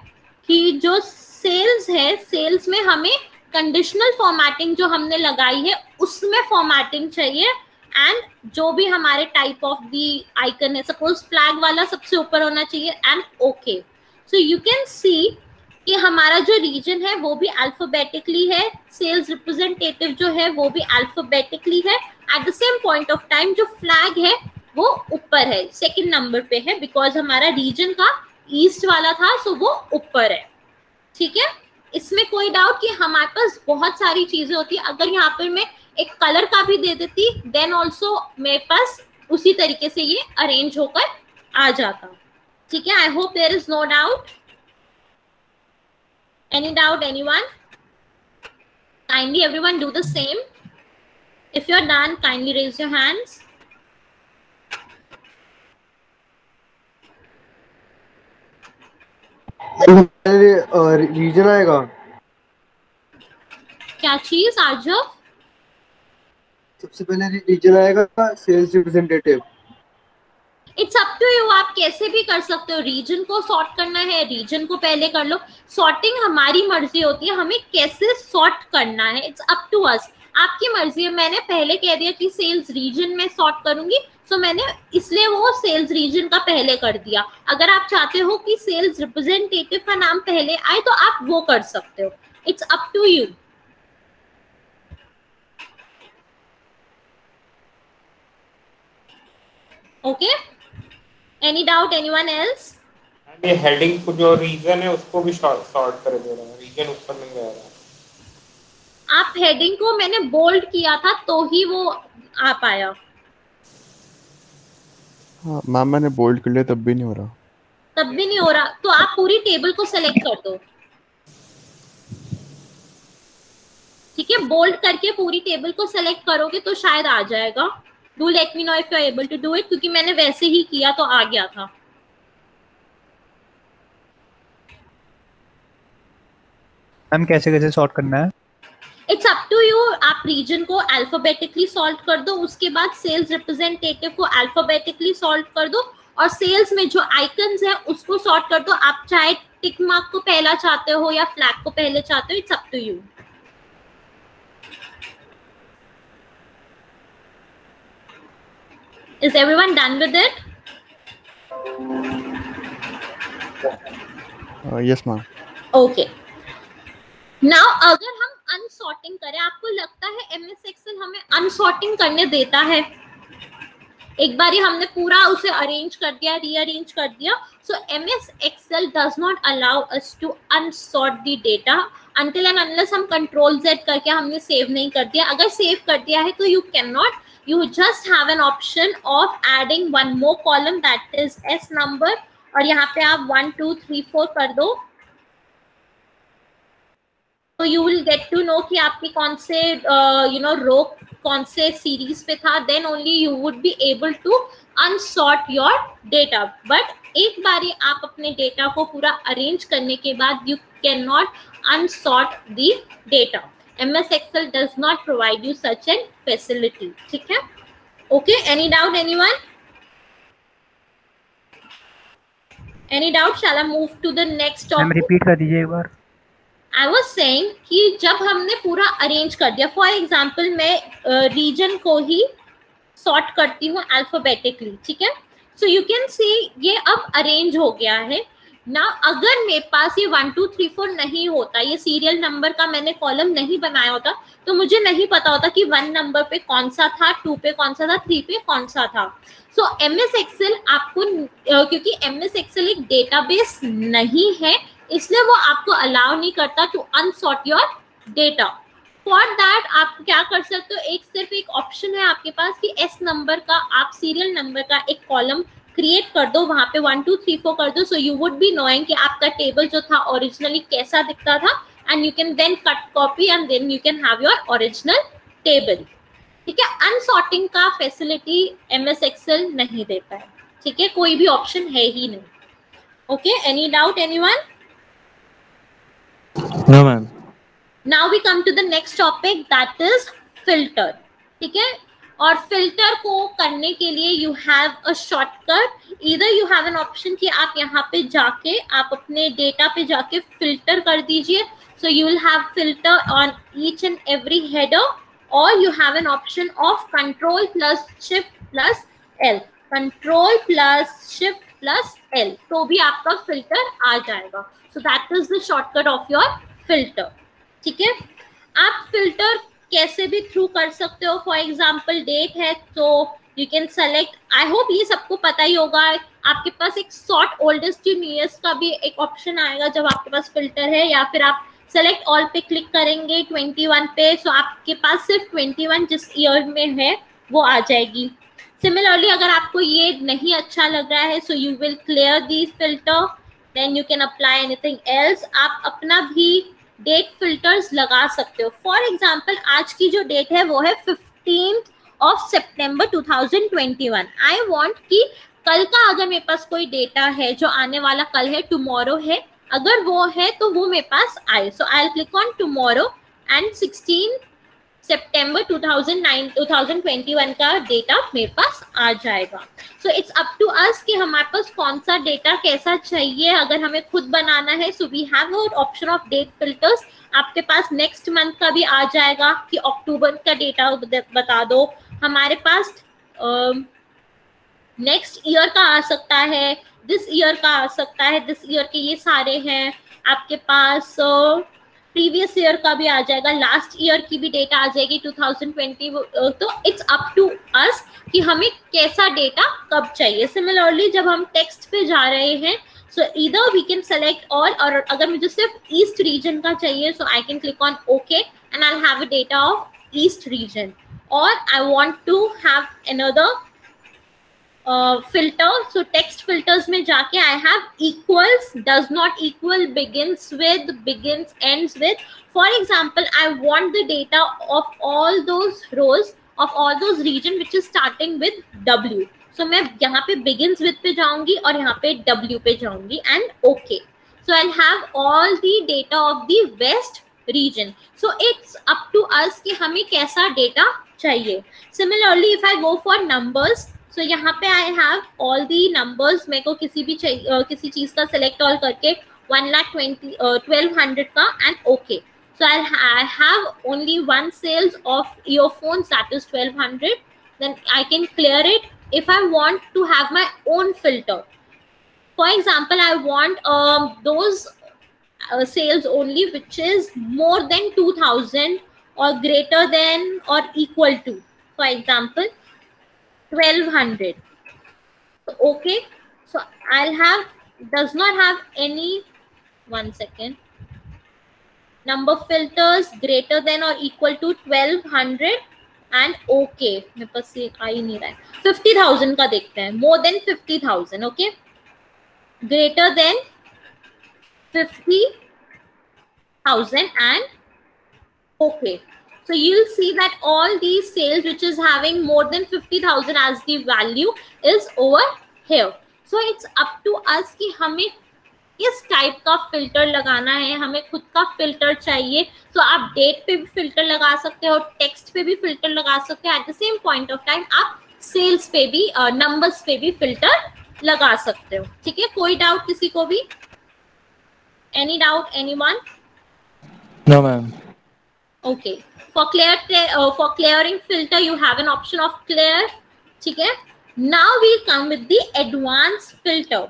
कि जो सेल्स है, सेल्स में हमें कंडीशनल फॉर्मेटिंग जो हमने लगाई है उसमें फॉर्मेटिंग चाहिए, एंड जो भी हमारे टाइप ऑफ दी आइकन है, सपोज फ्लैग वाला सबसे ऊपर होना चाहिए, and okay. So you can see कि हमारा जो रीजन है वो भी अल्फाबेटिकली है, सेल्स रिप्रेजेंटेटिव जो है वो भी अल्फाबेटिकली है, at the same point of time जो फ्लैग है वो ऊपर है, सेकंड नंबर पे है, बिकॉज हमारा रीजन का ईस्ट वाला था, सो वो ऊपर है। ठीक है, इसमें कोई डाउट कि हमारे पास बहुत सारी चीजें होती है। अगर यहाँ पर मैं एक कलर का भी दे देती, देन ऑल्सो मेरे पास उसी तरीके से ये अरेंज होकर आ जाता। ठीक है, I hope there is no doubt. Any doubt, anyone? Kindly everyone do the same. If you're done, kindly raise your hands. Region आएगा क्या चीज आजब? सबसे पहले रीजन आएगा sales representative. It's up to you, आप कैसे भी कर सकते हो। रीजन को सॉर्ट करना है, रीजन को पहले कर लो। सॉर्टिंग हमारी मर्जी होती है, हमें कैसे सॉर्ट करना है, इट्स अप टू अस, आपकी मर्जी है। मैंने पहले कह दिया कि सेल्स रीजन में सॉर्ट करूंगी, सो मैंने इसलिए वो सेल्स रीजन का पहले कर दिया। अगर आप चाहते हो कि सेल्स रिप्रेजेंटेटिव का नाम पहले आए तो आप वो कर सकते हो, it's up to you. Okay, any doubt, anyone else? ये हेडिंग को जो रीजन है उसको भी सॉर्ट कर दे रहा है, रीजन ऊपर नहीं आ रहा। आप हेडिंग को मैंने बोल्ड किया था तो ही वो आ पाया। हाँ मैम, मैंने बोल्ड कर लिया तब भी नहीं हो रहा। तब भी नहीं हो रहा तो आप पूरी टेबल को सेलेक्ट कर दो। ठीक है, बोल्ड करके पूरी टेबल को सेलेक्ट करोगे तो शायद आ जाएगा। Do let me know if you are able to do it, क्योंकि मैंने वैसे ही किया तो आ गया था। मैम कैसे कैसे सॉर्ट करना है? इट्स अप टू यू, आप रीजन को अल्फाबेटिकली सॉल्व कर दो, उसके बाद सेल्स रिप्रेजेंटेटिव को अल्फाबेटिकली सॉल्व कर दो, और सेल्स में जो आइकन्स है उसको सॉर्ट कर दो। आप चाहे टिक मार्क को पहला चाहते हो या फ्लैग को पहले चाहते हो, it's up to you. Is everyone done with it? Yes ma'am. Okay. Now अगर हम अनसॉर्टिंग करें, आपको लगता है MS Excel हमें अनसॉर्टिंग करने देता है? एक बार हमने पूरा उसे अरेंज कर दिया, रीअरेंज कर दिया, so MS Excel does not allow us to unsort the data until and unless हम Control Z करके हमने सेव नहीं कर दिया। अगर सेव कर दिया है तो you cannot, you just have an option of adding one more column, that is S number, और यहाँ पे आप 1 2 3 4 कर दो, तो you will get to know कि आपकी कौन से रो कौन से सीरीज पे था, then only you would be able to unsort your data। but एक बार आप अपने डेटा को पूरा अरेंज करने के बाद you cannot unsort the data। MS Excel does not provide you such a facility। ठीक है? Okay, any doubt anyone? Any doubt? Shall I move to the next topic? Ma'am repeat कर दीजिए एक बार। I was saying कि जब हमने पूरा arrange कर दिया, फॉर एग्जाम्पल मैं रीजन को ही सॉर्ट करती हूँ अल्फाबेटिकली, ठीक है? सो यू कैन सी ये अब अरेंज हो गया है ना। अगर मेरे पास ये 1 2 3 4 नहीं होता, ये सीरियल नंबर का मैंने कॉलम नहीं बनाया होता, तो मुझे नहीं पता होता कि 1 नंबर पे कौन सा था, 2 पे कौन सा था, 3 पे कौन सा था। सो MS Excel आपको, क्योंकि MS Excel एक डेटाबेस नहीं है, इसलिए वो आपको अलाउ नहीं करता to unsort your data. For that आप क्या कर सकते हो, एक सिर्फ एक ऑप्शन है आपके पास कि S नंबर का आप सीरियल नंबर का एक कॉलम क्रिएट कर दो, वहां पे 1 2 3 4 कर दो। So you would be knowing कि आपका टेबल जो था ओरिजिनली कैसा दिखता था, and you can then cut copy and then you can have your original table. ठीक है? अनसॉर्टिंग का फैसिलिटी MS Excel नहीं देता है। ठीक है? कोई भी ऑप्शन है ही नहीं। Okay, any doubt anyone? No ma'am. Now we come to the next topic, that is filter। ठीक है? और फिल्टर को करने के लिए you have a shortcut. Either you have an option कि आप यहाँ पे जाके आप अपने डेटा पे जाके फिल्टर कर दीजिए, so you will have filter on each and every header, और you have an option of control plus shift plus L, control plus shift plus L, तो भी आपका फिल्टर आ जाएगा। So that is the shortcut of your filter. ठीक है? आप filter कैसे भी थ्रू कर सकते हो। फॉर एग्जाम्पल डेट है तो you can select, I hope ये सबको पता ही होगा, आपके पास एक सॉर्ट ओल्डेस्ट टू न्यूएस्ट का भी एक ऑप्शन आएगा जब आपके पास फिल्टर है, या फिर आप सेलेक्ट ऑल पे क्लिक करेंगे 21 पे, सो आपके पास सिर्फ 21 जिस ईयर में है वो आ जाएगी। सिमिलरली अगर आपको ये नहीं अच्छा लग रहा है, so you will clear the filter, then you can apply anything else. आप अपना भी डेट फिल्टर्स लगा सकते हो। फॉर एग्जाम्पल आज की जो डेट है वो है 15th of September 2021। I want कि कल का अगर मेरे पास कोई डेटा है जो आने वाला कल है, टुमारो है, अगर वो है तो वो मेरे पास आए। So I will click on tomorrow and 16 September 2021 का डेटा मेरे पास आ जाएगा। So it's up to us कि हमारे पास कौन सा डेटा कैसा चाहिए। अगर हमें खुद बनाना है, so we have option of date filters. आपके पास नेक्स्ट मंथ का भी आ जाएगा कि अक्टूबर का डेटा बता दो। हमारे पास नेक्स्ट ईयर का आ सकता है, दिस ईयर का आ सकता है, दिस ईयर के ये सारे हैं। आपके पास प्रीवियस ईयर का भी आ जाएगा, लास्ट ईयर की भी डेटा आ जाएगी 2020। तो इट्स अप टू अस कि हमें कैसा डेटा कब चाहिए। सिमिलरली जब हम टेक्स्ट पे जा रहे हैं, so either we can select all, और अगर मुझे सिर्फ ईस्ट रीजन का चाहिए, so I can click on okay and I have a data of east region, और I want to have another filter। so text filters में जाके I have equals, does not equal, begins with, begins, ends with। for example I want the data of all those rows of all those region which is starting with W। so मैं यहाँ पे begins with पे जाऊंगी और यहाँ पे W पे जाऊंगी and OK। so I'll have all the data of the west region. So it's up to us कि हमें कैसा data चाहिए. Similarly, if I go for numbers, so यहाँ पे I have all the numbers. मेरे को किसी भी किसी चीज़ का select all करके 1,12,00 का and okay. So I have only one sales of earphones, that is 1,200. Then I can clear it. If I want to have my own filter, for example, I want those sales only which is more than 2,000 or greater than or equal to, for example, 1,200. Okay, so I'll have, does not have any, one second, number filters greater than or equal to 1,200 and okay. मेरे पास ये आ ही नहीं रहा है. 50,000 का देखते हैं. More than 50,000. Okay, greater than 50,000 and okay. So you'll see that all these sales which is having more than 50,000 as the value is over here. So it's up to us कि हमें किस टाइप का filter लगाना है. हमें खुद का filter चाहिए. तो आप डेट पे भी फिल्टर लगा सकते हो, टेक्स्ट पे भी फिल्टर लगा सकते हो. Eight the same point of time आप सेल्स पे भी, नंबर्स पे भी फिल्टर लगा सकते हो. ठीक है, कोई डाउट किसी को भी? Any doubt, anyone? No ma'am. Okay, for clearing filter you have an option of clear. ठीक है, now we come with the advance filter.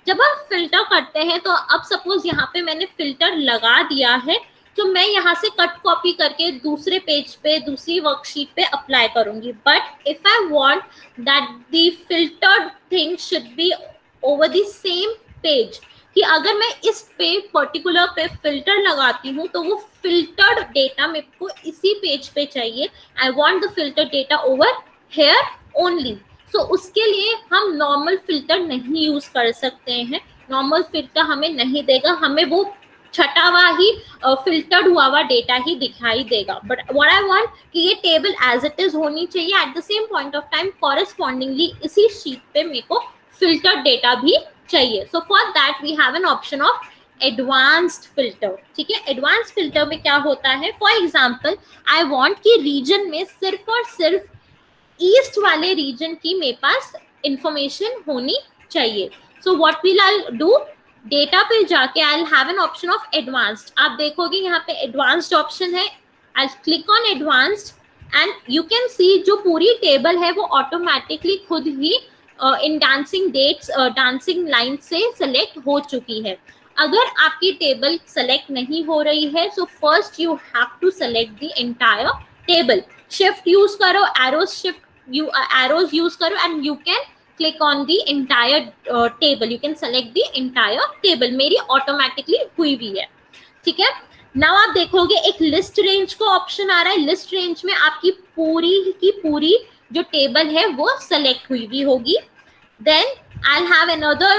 जब आप फिल्टर करते हैं तो अब सपोज यहाँ पे मैंने फिल्टर लगा दिया है, तो मैं यहाँ से कट कॉपी करके दूसरे पेज पे, दूसरी वर्कशीट पे अप्लाई करूंगी. But if I want that the filtered thing should be over the same page, कि अगर मैं इस पे पर्टिकुलर पे फिल्टर लगाती हूँ तो वो फिल्टर्ड डेटा मेरे को इसी पेज पे चाहिए. I want the filter data over here only. तो उसके लिए हम नॉर्मल फिल्टर नहीं यूज कर सकते हैं. नॉर्मल फिल्टर हमें नहीं देगा, हमें वो छटा हुआ ही फिल्टर्ड हुआ डेटा ही दिखाई देगा. बट व्हाट आई वांट कि ये टेबल एज इट इज होनी चाहिए. At the same point of time correspondingly इसी शीट पे मेरे को फिल्टर डेटा भी चाहिए. So for that we have an option of advanced filter. ठीक है, एडवांस्ड फिल्टर में क्या होता है, फॉर एग्जाम्पल आई वॉन्ट कि रीजन में सिर्फ और सिर्फ ईस्ट वाले रीजन की मेरे पास इंफॉर्मेशन होनी चाहिए. So what will I do, data पे जाके I will have an option of advanced. आप देखोगे यहाँ पे एडवांस्ड ऑप्शन है. I click on advanced and you can see जो पूरी टेबल है वो ऑटोमेटिकली खुद ही in dancing dates, dancing line से सेलेक्ट हो चुकी है. अगर आपकी टेबल सेलेक्ट नहीं हो रही है, so first you have to select the entire table. Shift use करो, arrows यूज करो and you can click on the entire table. You can select the entire table. मेरी ऑटोमेटिकली हुई भी है. ठीक है, नाउ आप देखोगे एक लिस्ट रेंज का ऑप्शन आ रहा है. लिस्ट रेंज में आपकी पूरी की पूरी जो टेबल है वो सेलेक्ट हुई भी होगी. Then I'll have another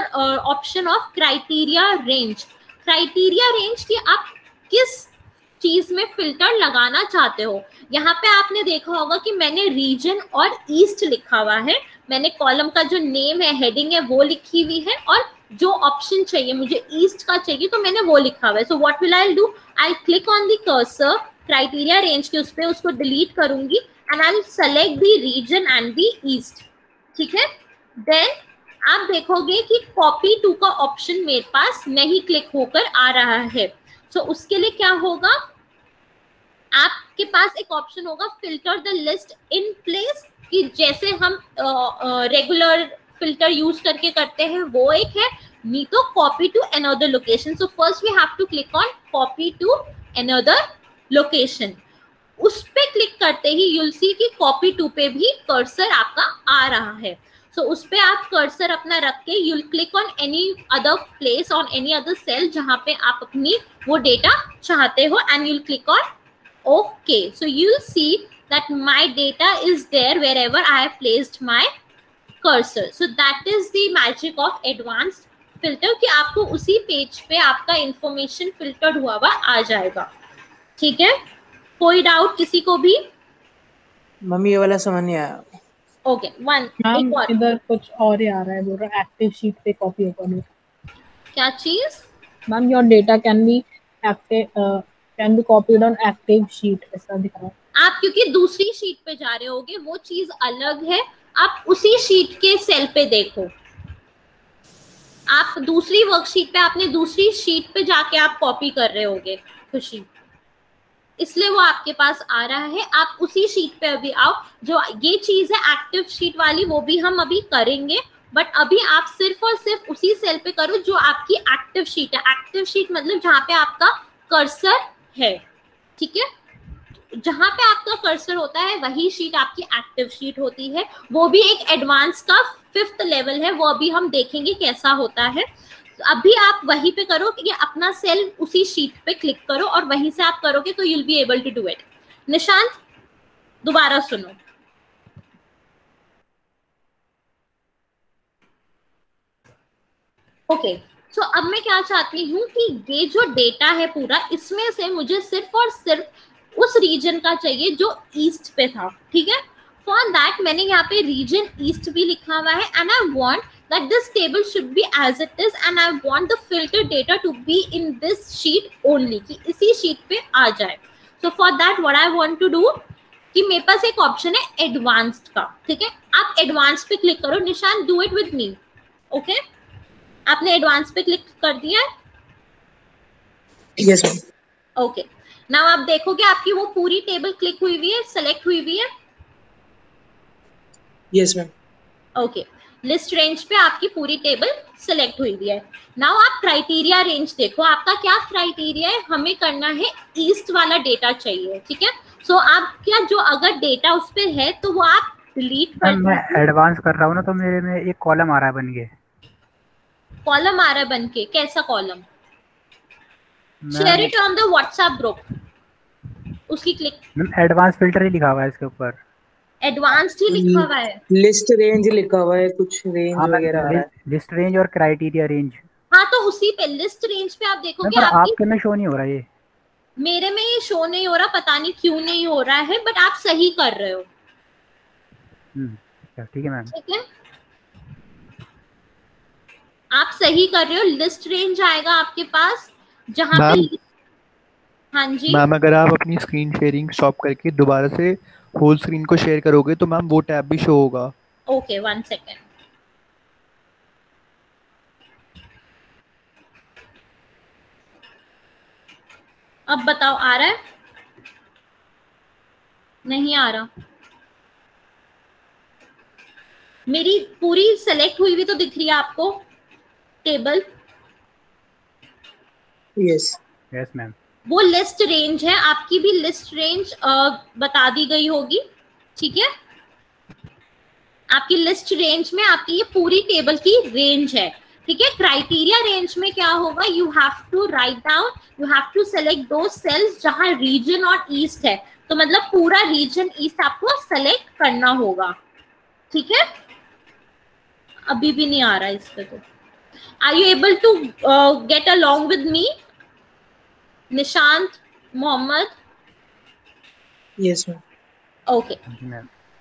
option of criteria range. Criteria range की आप किस चीज में फिल्टर लगाना चाहते हो. यहाँ पे आपने देखा होगा कि मैंने रीजन और ईस्ट लिखा हुआ है. मैंने कॉलम का जो नेम है, हेडिंग है, वो लिखी हुई है, और जो ऑप्शन चाहिए मुझे ईस्ट का चाहिए तो मैंने वो लिखा हुआ है. So what will I do, I click on the cursor criteria range के उस पर, उसको डिलीट करूंगी and I will select the region and the east. ठीक है, देन आप देखोगे कि कॉपी टू का ऑप्शन मेरे पास नहीं क्लिक होकर आ रहा है. सो उसके लिए क्या होगा, आपके पास एक ऑप्शन होगा filter the list in place, कि जैसे हम रेगुलर फिल्टर यूज करके करते हैं वो एक है, नहीं तो copy to another location. So first we have to click on copy to another location. उस पे क्लिक करते ही यूल सी कि कॉपी टू पे भी कर्सर आपका आ रहा है. सो उस पे आप कर्सर अपना रख के you'll click on any other place, on any other cell जहां पे आप अपनी वो डेटा चाहते हो, and you'll click on okay. So you'll see that my data is there wherever I have placed my cursor. So that is the magic of advanced filter, कि आपको उसी पेज पे आपका इंफॉर्मेशन फिल्टर्ड हुआ आ जाएगा. ठीक है, कोई डाउट किसी को भी? मम्मी ये वाला समझ नहीं आया. ओके, वन एक और इधर कुछ और ही आ रहा है, बोल रहा एक्टिव शीट पे कॉपी ओपन. क्या चीज? Ma'am your data can be can be copied on active sheet, ऐसा दिख रहा है। आप क्योंकि दूसरी शीट पे जा रहे होगे, वो चीज अलग है, आप उसी शीट के सेल पे देखो। आप दूसरी वर्कशीट पे, आपने दूसरी शीट पे जाके आप कॉपी कर रहे होगे खुशी, इसलिए वो आपके पास आ रहा है। आप उसी शीट पे अभी आओ, जो ये चीज है एक्टिव शीट वाली, वो भी हम अभी करेंगे, बट अभी आप सिर्फ और सिर्फ उसी सेल पे करो जो आपकी एक्टिव शीट है। एक्टिव शीट मतलब जहां पे आपका कर्सर है, ठीक है, जहां पे आपका कर्सर होता है वही शीट आपकी एक्टिव शीट होती है। वो भी एक एडवांस का 5th लेवल है, वो अभी हम देखेंगे कैसा होता है। तो अभी आप वहीं पे करो कि अपना सेल उसी शीट पे क्लिक करो और वहीं से आप करोगे तो you will be able to do it. Nishant दोबारा सुनो। ओके, सो अब मैं क्या चाहती हूँ कि ये जो डेटा है पूरा, इसमें से मुझे सिर्फ और सिर्फ उस रीजन का चाहिए जो ईस्ट पे था, ठीक है। फॉर दैट मैंने यहाँ पे रीजन ईस्ट भी लिखा हुआ है, and I want that this table should be as it is and I want the filtered data to be in this sheet only, कि इसी शीट पे आ जाए। So for that what I want to do कि मेरे पास एक option है advanced का, ठीक है, आप एडवांस पे क्लिक करो। निशान do it with me, okay, आपने एडवांस पे क्लिक कर दिया है? Yes ma'am. ओके, नाउ आप देखोगे आपकी वो पूरी टेबल क्लिक हुई हुई है, सेलेक्ट हुई हुई है। Yes ma'am. Okay, list range पे आपकी पूरी टेबल सेलेक्ट हुई हुई है। नाउ आप क्राइटेरिया रेंज देखो, आपका क्या क्राइटेरिया है, हमें करना है ईस्ट वाला डेटा चाहिए, ठीक है। सो आप क्या जो अगर डेटा उस पे है तो वो आप डिलीट कर, मैं एडवांस कर रहा हूँ ना, तो मेरे में एक कॉलम आ रहा है बन के। कॉलम आ रहा है बन के? कैसा column? Share it on the WhatsApp group, उसकी क्लिक। मैम एडवांस फिल्टर ही लिखा हुआ है इसके ऊपर, एडवांस्ड ही लिखा हुआ है, लिस्ट रेंज लिखा हुआ है, कुछ रेंज वगैरह आ रहा है। लिस्ट रेंज और क्राइटेरिया रेंज। हाँ, तो उसी पे लिस्ट रेंज पे आप देखोगे आपके में शो नहीं हो रहा ये, मेरे में ये शो नहीं हो रहा, पता नहीं क्यों नहीं हो रहा है, बट आप सही कर रहे हो। ठीक है मैम, ठीक है, आप सही कर रहे हो। लिस्ट रेंज आएगा आपके पास जहां पे, हाँ जी मैम, अगर आप अपनी स्क्रीन शेयरिंग स्टॉप करके दोबारा से होल स्क्रीन को शेयर करोगे तो मैम वो टैब भी शो होगा। Okay, 1 second. अब बताओ आ रहा है? नहीं आ रहा, मेरी पूरी सेलेक्ट हुई भी तो दिख रही है आपको टेबल? Yes yes ma'am. वो लिस्ट रेंज है, आपकी भी लिस्ट रेंज बता दी गई होगी, ठीक है। आपकी लिस्ट रेंज में आपकी ये पूरी टेबल की रेंज है, ठीक है। क्राइटेरिया रेंज में क्या होगा, you have to write down, you have to select दो सेल्स जहां रीजन और ईस्ट है, तो मतलब पूरा रीजन ईस्ट आपको सेलेक्ट करना होगा, ठीक है। अभी भी नहीं आ रहा इस पे, तो are you able to get along with me? Nishant, Mohammad? Yes ma'am. Okay,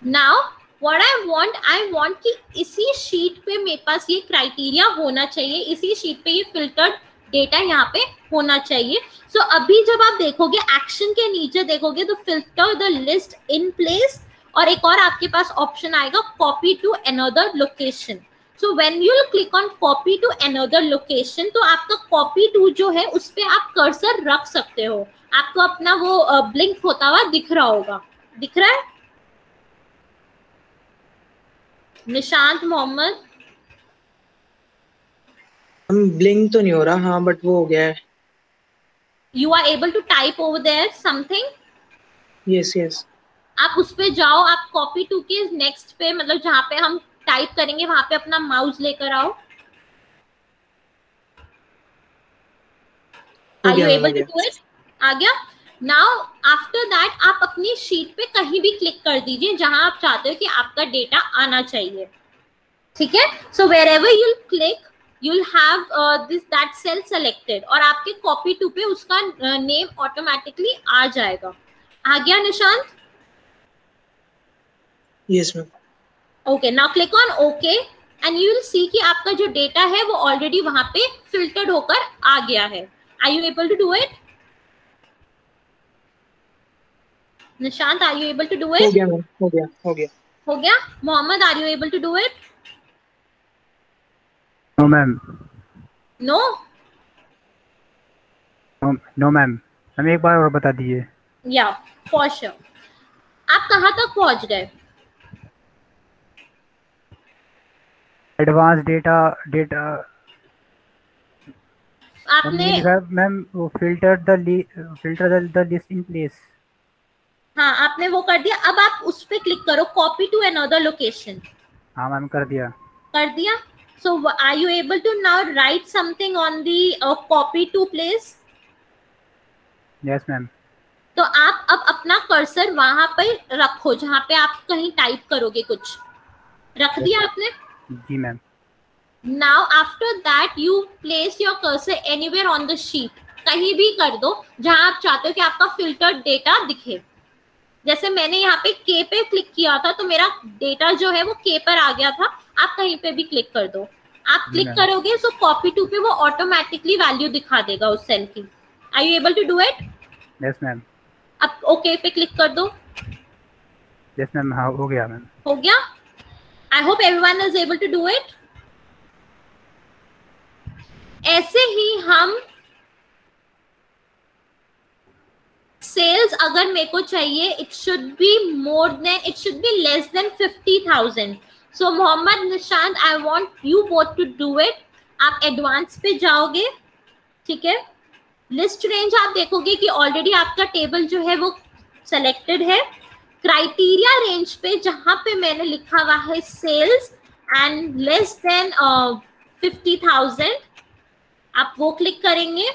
now what I want कि इसी शीट पे मेरे पास ये क्राइटेरिया होना चाहिए, इसी शीट पे ये फिल्टर्ड डेटा यहाँ पे होना चाहिए। सो अभी जब आप देखोगे एक्शन के नीचे देखोगे तो filter the list in place, और एक और आपके पास ऑप्शन आएगा copy to another location. So when you click on copy to another location, तो आपका कॉपी टू जो है उस पे आप कर्सर रख सकते हो, आपको अपना वो ब्लिंक होता हुआ दिख रहा होगा, दिख रहा है? निशांत, मोहम्मद? ब्लिंक तो नहीं हो रहा, हाँ, बट वो हो गया है। You are able to type over there something? Yes yes. आप उस पे जाओ, आप कॉपी टू के नेक्स्ट पे, मतलब जहां पे हम टाइप करेंगे वहां पे अपना माउस लेकर आओ। Are you able to do it? आ गया? नाउ आफ्टर दैट आप अपनी शीट पे कहीं भी क्लिक कर दीजिए जहां आप चाहते हो कि आपका डेटा आना चाहिए, ठीक है। So wherever you'll click you'll have that cell selected, और आपके कॉपी टू पे उसका नेम ऑटोमेटिकली आ जाएगा। आ गया Nishant? Yes ma'am. Okay, now click on okay and you will see कि आपका जो डेटा है वो ऑलरेडी वहां पे फिल्टर्ड होकर आ गया है। Are you able to do it? Nishant, are you able to do हो it? गया मैम, हो गया हो गया हो गया. Mohammed, are you able to do it? No ma'am, No. No ma'am, हमें एक बार और बता दीजिए। Yeah, for sure. आप कहाँ तक पहुँच गए? एडवांस डेटा आपने मैम वो filter the list in place. हाँ, आपने वो कर दिया. अब आप उस पे क्लिक करो, कॉपी टू अनदर लोकेशन. हाँ मैम, कर दिया। कर दिया. So are you able to now write something on the copy to place? Yes ma'am. तो आप अब अपना कर्सर वहां पे रखो जहां पे आप कहीं टाइप करोगे कुछ. रख दिया आपने? जी ma'am. Now after that you place your cursor anywhere on the sheet. कहीं भी कर दो जहां आप चाहते हो कि आपका फिल्टर्ड डेटा दिखे. जैसे मैंने यहाँ पे K पे क्लिक किया था तो मेरा डेटा जो है वो K पर आ गया था. आप कहीं पे भी क्लिक कर दो. आप क्लिक करोगे तो कॉपी टू पे वो ऑटोमेटिकली वैल्यू दिखा देगा उस सेल की. Are you able to do it? Yes ma'am. अब ओके पे क्लिक कर दो. यस मैम, हाँ हो गया मैम। हो गया. I hope everyone is able to do it. ऐसे ही हम सेल्स अगर मेरे को चाहिए, it should be more than, it should be less than 50,000. सो Mohammad, Nishant, I want you both to do it. आप एडवांस पे जाओगे, ठीक है. लिस्ट रेंज आप देखोगे कि ऑलरेडी आपका टेबल जो है वो सेलेक्टेड है. क्राइटेरिया रेंज पे जहां पे मैंने लिखा हुआ है सेल्स एंड लेस देन 50,000, आप वो क्लिक करेंगे,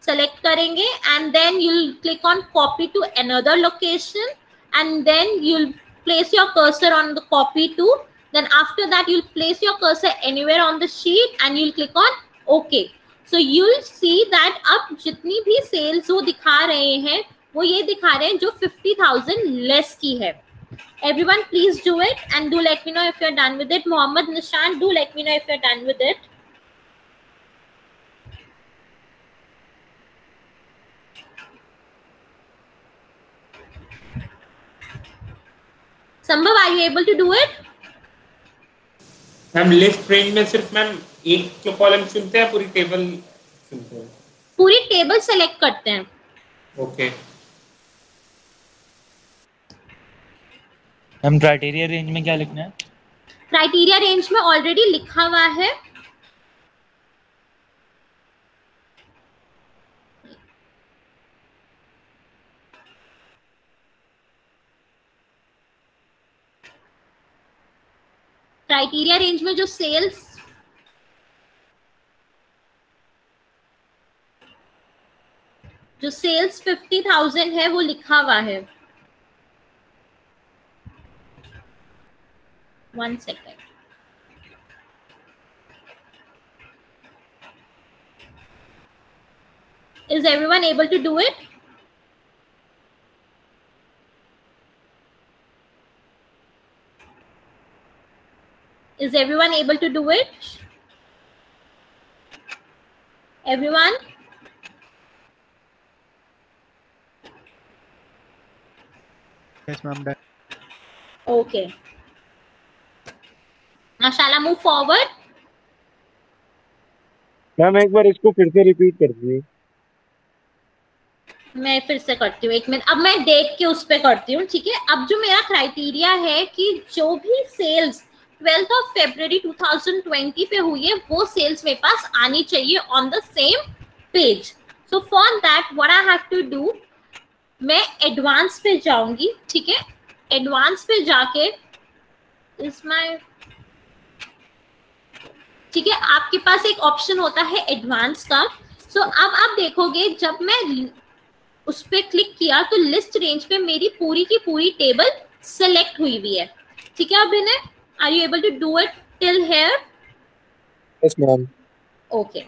सेलेक्ट करेंगे and then you'll click on copy to another location and then you'll place your cursor on the copy to. Then after that you'll place your cursor anywhere on the sheet and you'll click on OK. So you'll see that अब जितनी भी sales वो दिखा रहे हैं वो ये दिखा रहे हैं जो 50,000 लेस की है. Everyone please do it and do let me know if you're done with it. Mohammed, Nishant, do let me know if you're done with it. Sambhav, are you able to do it? Ma'am list range में सिर्फ ma'am एक जो column चुनते हैं, पूरी table चुनते हैं? पूरी टेबल सेलेक्ट करते हैं. ओके. हम क्राइटेरिया रेंज में क्या लिखना है? क्राइटेरिया रेंज में ऑलरेडी लिखा हुआ है. क्राइटेरिया रेंज में जो सेल्स जो सेल्स 50,000 है वो लिखा हुआ है. 1 second. Is everyone able to do it? Is everyone able to do it? Everyone? Yes, ma'am. Done. Okay. Now shall I move forward? Ma'am एक बार इसको फिर से रिपीट कर दीजिए. मैं फिर से करती हूँ, एक मिनट. अब मैं डेट के उस पे करती हूँ, ठीक है. अब जो मेरा क्राइटेरिया है कि जो भी सेल्स 12th of February 2020 पे हुई है वो सेल्स मेरे पास आनी चाहिए on the same page. So for that what I have to do, मैं एडवांस पे जाऊंगी, ठीक है. एडवांस पे जाके इज माय, ठीक है, आपके पास एक ऑप्शन होता है एडवांस का. सो अब आप देखोगे जब मैं उस पे क्लिक किया तो लिस्ट रेंज पे मेरी पूरी की पूरी टेबल सेलेक्ट हुई हुई है, ठीक है. अब इन्हें Are you able to do it till here? Yes, ma'am. Okay.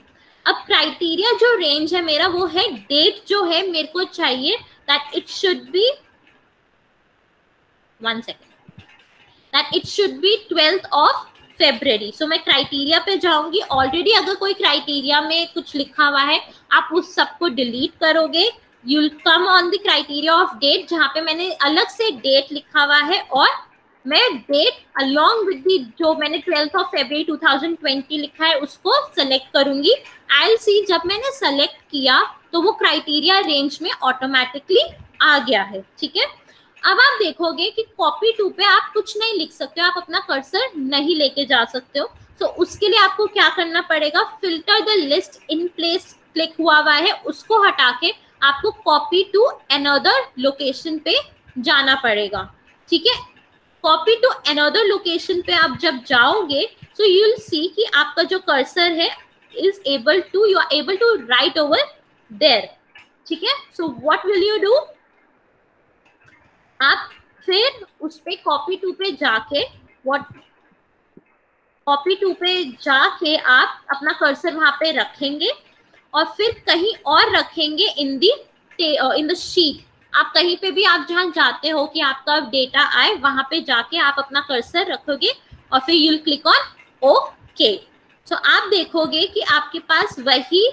अब क्राइटेरिया जो रेंज है मेरा वो है, डेट जो है मेरे को चाहिए that it should be 1 second, that it should be 12th of February. So मैं क्राइटेरिया पे जाऊंगी. ऑलरेडी अगर कोई क्राइटेरिया में कुछ लिखा हुआ है आप उस सबको डिलीट करोगे you'll come on the criteria of date, जहाँ पे मैंने अलग से डेट लिखा हुआ है, और मैं डेट along with the जो मैंने 12th of February 2020 लिखा है उसको सेलेक्ट करूंगी. I'll see जब मैंने सेलेक्ट किया तो वो क्राइटेरिया रेंज में ऑटोमेटिकली आ गया है. ठीक है, अब आप देखोगे कि कॉपी टू पे आप कुछ नहीं लिख सकते हो, आप अपना कर्सर नहीं लेके जा सकते हो. तो उसके लिए आपको क्या करना पड़ेगा, filter the list in place click हुआ है उसको हटा के आपको कॉपी टू अनदर लोकेशन पे जाना पड़ेगा. ठीक है, कॉपी टू अनदर लोकेशन पे आप जब जाओगे so you will see कि आपका जो कर्सर है is able to, you are able to write over there. ठीक है, so what will you do, आप फिर उस पे कॉपी टू पे जाके कॉपी टू पे जाके आप अपना कर्सर वहां पे रखेंगे और फिर कहीं और रखेंगे इन द शीट. आप कहीं पे भी आप जहां जाते हो कि आपका डेटा आए वहां पे जाके आप अपना कर्सर रखोगे और फिर यूल क्लिक ऑन ओके. सो आप देखोगे कि आपके पास वही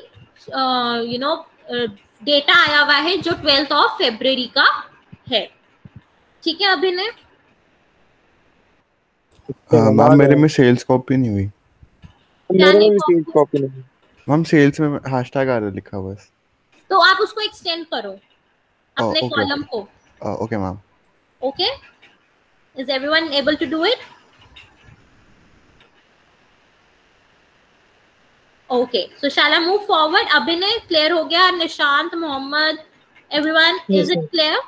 डेटा आया हुआ है जो 12th of February का है. ठीक है अभिनय? मैम मेरे में सेल्स कॉपी नहीं हुई. मेरे में भी सेल्स कॉपी नहीं. मैम सेल्स में हैशटैग आ रहा लिखा हुआ है. तो आप उसको एक्सटेंड करो अपने कॉलम को. Okay ma'am. Okay, is everyone able to do it? Okay, so shall I move forward? Abhinay clear हो गया? Nishant, Mohammad, everyone is it clear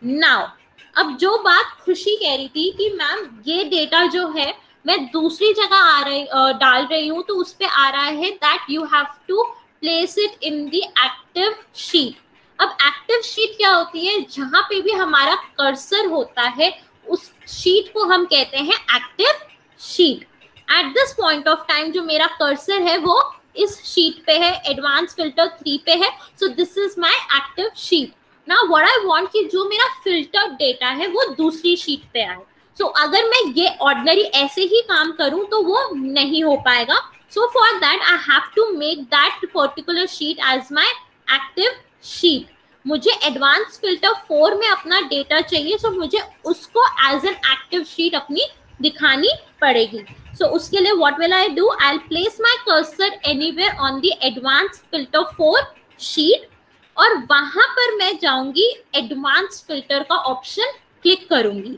now? अब जो बात खुशी कह रही थी कि मैम ये डेटा जो है मैं दूसरी जगह डाल रही हूँ तो उस पे आ रहा है that you have to place it in the active sheet. अब एक्टिव शीट क्या होती है, जहां पे भी हमारा कर्सर होता है उस शीट को हम कहते हैं active sheet. Eight this point of time जो मेरा कर्सर है वो इस शीट पे है, एडवांस फिल्टर 3 पे है. सो this is my active sheet. Now what I want कि जो मेरा फिल्टर डेटा है वो दूसरी शीट पे आए. सो अगर मैं ये ऑर्डिनरी ऐसे ही काम करूं तो वो नहीं हो पाएगा. So for that I have to make that particular sheet as my active sheet. मुझे एडवांस फिल्टर 4 में अपना डेटा चाहिए, सो मुझे उसको एज एन एक्टिव शीट अपनी दिखानी पड़ेगी. सो उसके लिए what will I do, I will place my cursor anywhere on the advance filter 4 sheet और वहां पर मैं जाऊंगी एडवांस फिल्टर का ऑप्शन क्लिक करूंगी.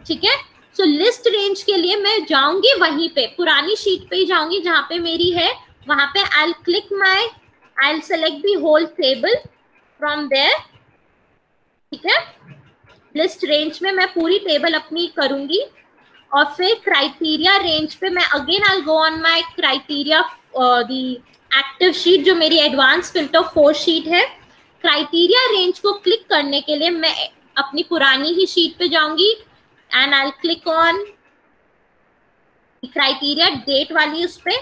ठीक है, सो लिस्ट रेंज के लिए मैं जाऊंगी वहीं पे पुरानी शीट पे ही जाऊंगी जहां पे मेरी है. वहां पे I will click I will select the whole table from there. ठीक है, लिस्ट रेंज में मैं पूरी टेबल अपनी करूंगी और फिर क्राइटेरिया रेंज पे मैं again I will go on my criteria the active sheet जो मेरी एडवांस फिल्टर 4 शीट है. क्राइटेरिया रेंज को क्लिक करने के लिए मैं अपनी पुरानी ही शीट पे जाऊंगी and I will click on criteria date वाली उस पे.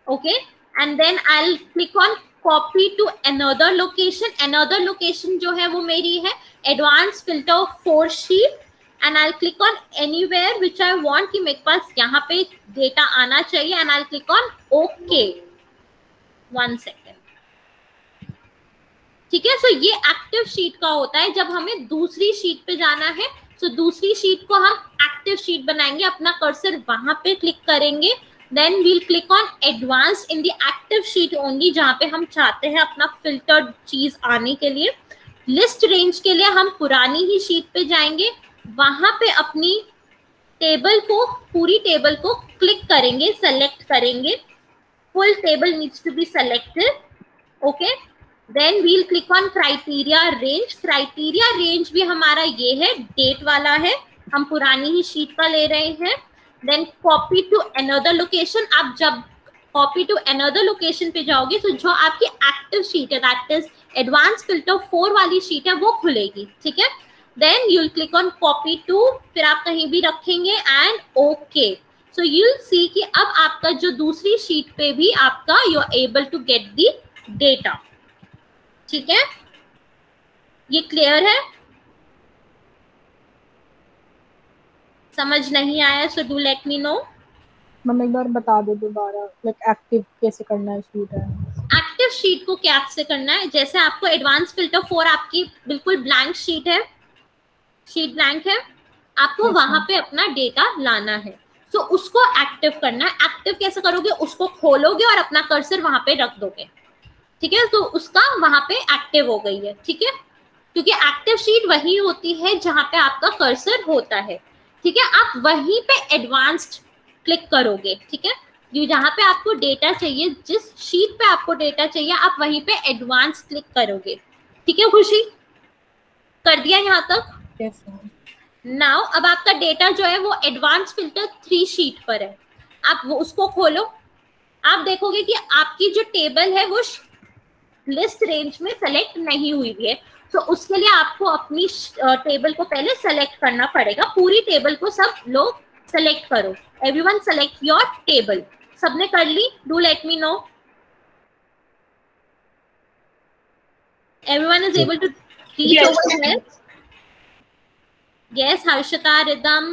Okay, and then I will click on copy to another location. Another location जो है वो मेरी है advance filter 4 sheet and I will click on anywhere which I want कि मेरे पास यहाँ पे डेटा आना चाहिए and I will click on okay. 1 second. ठीक है, सो ये एक्टिव शीट का होता है जब हमें दूसरी शीट पे जाना है. सो दूसरी शीट को हम एक्टिव शीट बनाएंगे, अपना कर्सर वहां पे क्लिक करेंगे, then we'll click on advanced in the active sheet only जहां पे हम चाहते हैं अपना फिल्टर्ड चीज आने के लिए. लिस्ट रेंज के लिए हम पुरानी ही शीट पे जाएंगे, वहां पे अपनी टेबल को पूरी टेबल को क्लिक करेंगे, सेलेक्ट करेंगे. Full table needs to be selected. Okay, then we'll click on criteria range. Criteria range भी हमारा ये है, डेट वाला है, हम पुरानी ही शीट का ले रहे हैं. Then copy to another location. आप जब कॉपी टू अनदर लोकेशन पे जाओगे तो जो आपकी एक्टिव शीट है दैट इज एडवांस फिल्टर 4 वाली शीट है वो खुलेगी. ठीक है, then you will click on copy to, फिर आप कहीं भी रखेंगे and okay. So you will see कि अब आपका जो दूसरी शीट पे भी आपका you are able to get the data. ठीक है, ये क्लियर है? समझ नहीं आया so do let me know. Ma'am एक बार बता दो दोबारा, लाइक एक्टिव कैसे करना है शीट है. एक्टिव शीट को क्या से करना है, जैसे आपको एडवांस फिल्टर 4 आपकी बिल्कुल ब्लैंक शीट है, शीट ब्लैंक है, आपको वहां पे अपना डेटा लाना है। सो उसको एक्टिव करना है। एक्टिव कैसे करोगे, उसको खोलोगे और अपना कर्सर वहां पे रख दोगे, ठीक है। तो उसका वहां पे एक्टिव हो गई है, ठीक है, क्योंकि एक्टिव शीट वही होती है जहां पे आपका कर्सर होता है, ठीक है। आप वहीं पे एडवांस्ड क्लिक करोगे, ठीक है, जहां पे आपको डेटा चाहिए, जिस शीट पे आपको डेटा चाहिए आप वहीं पे एडवांस क्लिक करोगे, ठीक है। खुशी कर दिया यहाँ तक? yes, नाउ अब आपका डेटा जो है वो एडवांस फिल्टर 3 शीट पर है, आप वो उसको खोलो। आप देखोगे कि आपकी जो टेबल है वो लिस्ट रेंज में सेलेक्ट नहीं हुई है, तो उसके लिए आपको अपनी टेबल को पहले सेलेक्ट करना पड़ेगा। पूरी टेबल को सब लोग सेलेक्ट करो, एवरीवन सेलेक्ट योर टेबल। सबने कर ली? Do let me know everyone is able to reach over here? Yes, Harshita, Ridham,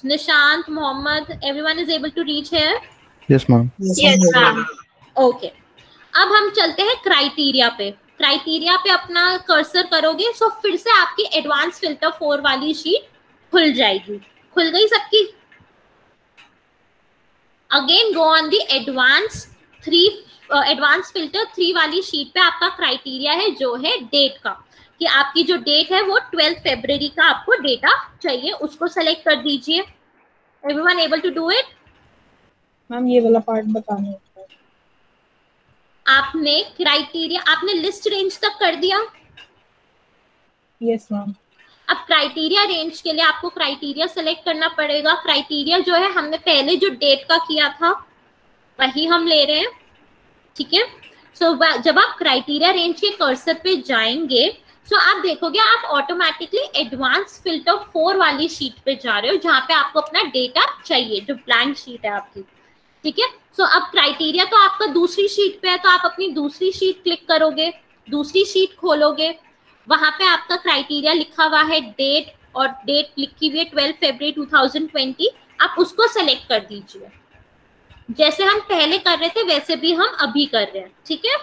Nishant, Mohammed, everyone is able to reach here? Yes, ma'am. Yes, ma'am. Okay. अब हम चलते हैं criteria पे। Criteria पे अपना कर्सर करोगे, सो फिर से आपकी एडवांस फिल्टर 4 वाली शीट खुल जाएगी। खुल गई सबकी? Again go on the advance filter 3 वाली शीट पे आपका क्राइटेरिया है जो है डेट का, कि आपकी जो डेट है वो 12 फरवरी का आपको डेटा चाहिए, उसको सेलेक्ट कर दीजिए। Everyone able to do it? Ma'am ये वाला पार्ट बताना है। आपने क्राइटेरिया, आपने लिस्ट रेंज तक कर दिया? Yes ma'am. अब क्राइटेरिया रेंज के लिए आपको क्राइटेरिया सेलेक्ट करना पड़ेगा। क्राइटेरिया जो है हमने पहले जो डेट का किया था वही हम ले रहे हैं, ठीक है। सो जब आप क्राइटेरिया रेंज के कर्सर पे जाएंगे, सो आप देखोगे आप ऑटोमेटिकली एडवांस फिल्टर 4 वाली शीट पे जा रहे हो, जहां पे आपको अपना डेटा चाहिए, जो ब्लैंक शीट है आपकी, ठीक है। सो अब क्राइटेरिया तो आपका दूसरी शीट पे है, तो आप अपनी दूसरी शीट क्लिक करोगे, दूसरी शीट खोलोगे, वहां पे आपका क्राइटेरिया लिखा हुआ है डेट, और डेट लिखी हुई है 12 फरवरी 2020। आप उसको सेलेक्ट कर दीजिए, जैसे हम पहले कर रहे थे वैसे भी हम अभी कर रहे हैं, ठीक है।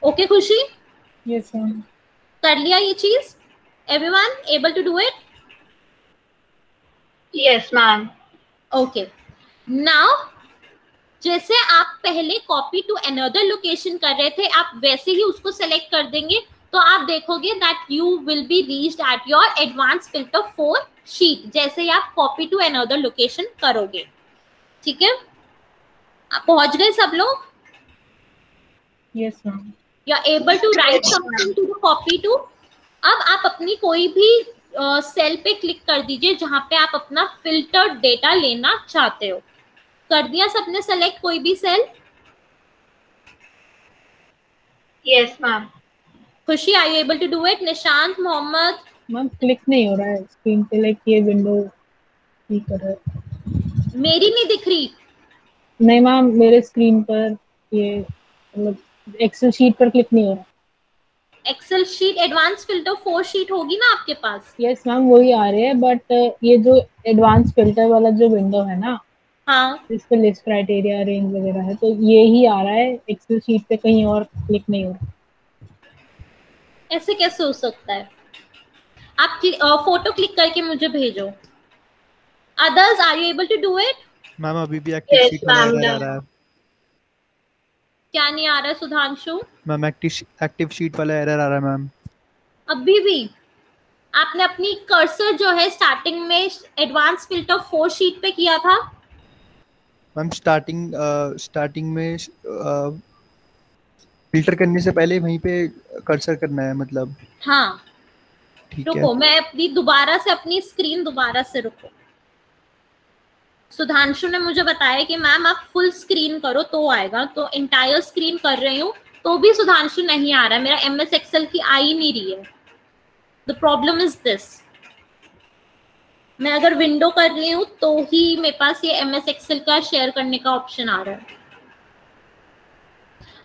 ओके खुशी? Yes ma'am. कर लिया ये चीज? Everyone able to do it? Yes ma'am. Okay, now जैसे आप पहले कॉपी टू अनदर लोकेशन कर रहे थे, आप वैसे ही उसको सेलेक्ट कर देंगे, तो आप देखोगे that you will be reached at your advance filter 4 sheet, जैसे ही आप कॉपी टू अनदर लोकेशन करोगे, ठीक है। आप पहुंच गए सब लोग? Yes ma'am. You are able to write something to copy to. अब आप अपनी कोई भी सेल पे क्लिक कर दीजिए जहां पे आप अपना फिल्टर्ड डेटा लेना चाहते हो। कर दिया सबने सेलेक्ट कोई भी cell? Yes ma'am. Khushi, are you able to do it? Nishant, Mohammad? Ma'am click नहीं हो रहा है स्क्रीन पे, लाइक ये विंडो ठीक कर रहा है। मेरी नहीं दिख रही? नहीं मैम, मेरे स्क्रीन पर ये मतलब एक्सेल शीट पर क्लिक नहीं हो रहा। Excel sheet advance filter 4 sheet होगी ना आपके पास? यस मैम वही आ रहे हैं, बट ये जो एडवांस फिल्टर वाला जो विंडो है ना, हाँ, इस पे लिस्ट क्राइटेरिया रेंज वगैरह है, तो ये ही आ रहा है एक्सेल शीट पे, कहीं और क्लिक नहीं हो रहा। ऐसे कैसे हो सकता है? आप फोटो क्लिक करके मुझे भेजो। Others are you able to do it? Ma'am अभी भी एक्टिव शीट वाला एरर आ रहा है। क्या नहीं आ रहा है सुधांशु? मैम एक्टिव शीट वाला एरर आ रहा है मैम। अभी भी? आपने अपनी कर्सर जो है स्टार्टिंग में एडवांस फिल्टर 4 शीट पे किया था? मैम स्टार्टिंग में फिल्टर करने से पहले वहीं पे कर्सर करना है मतलब। हाँ ठीक रुको, है। मैं अपनी स्क्रीन दोबारा से रुको। सुधांशु ने मुझे बताया कि मैम आप फुल स्क्रीन करो तो आएगा, तो इंटायर स्क्रीन कर रही हूँ तो भी सुधांशु नहीं आ रहा है, मेरा MS एक्सेल की आ ही नहीं रही है। द प्रॉब्लम इज दिस, मैं अगर विंडो कर रही हूँ तो ही मेरे पास ये MS एक्सेल का शेयर करने का ऑप्शन आ रहा है।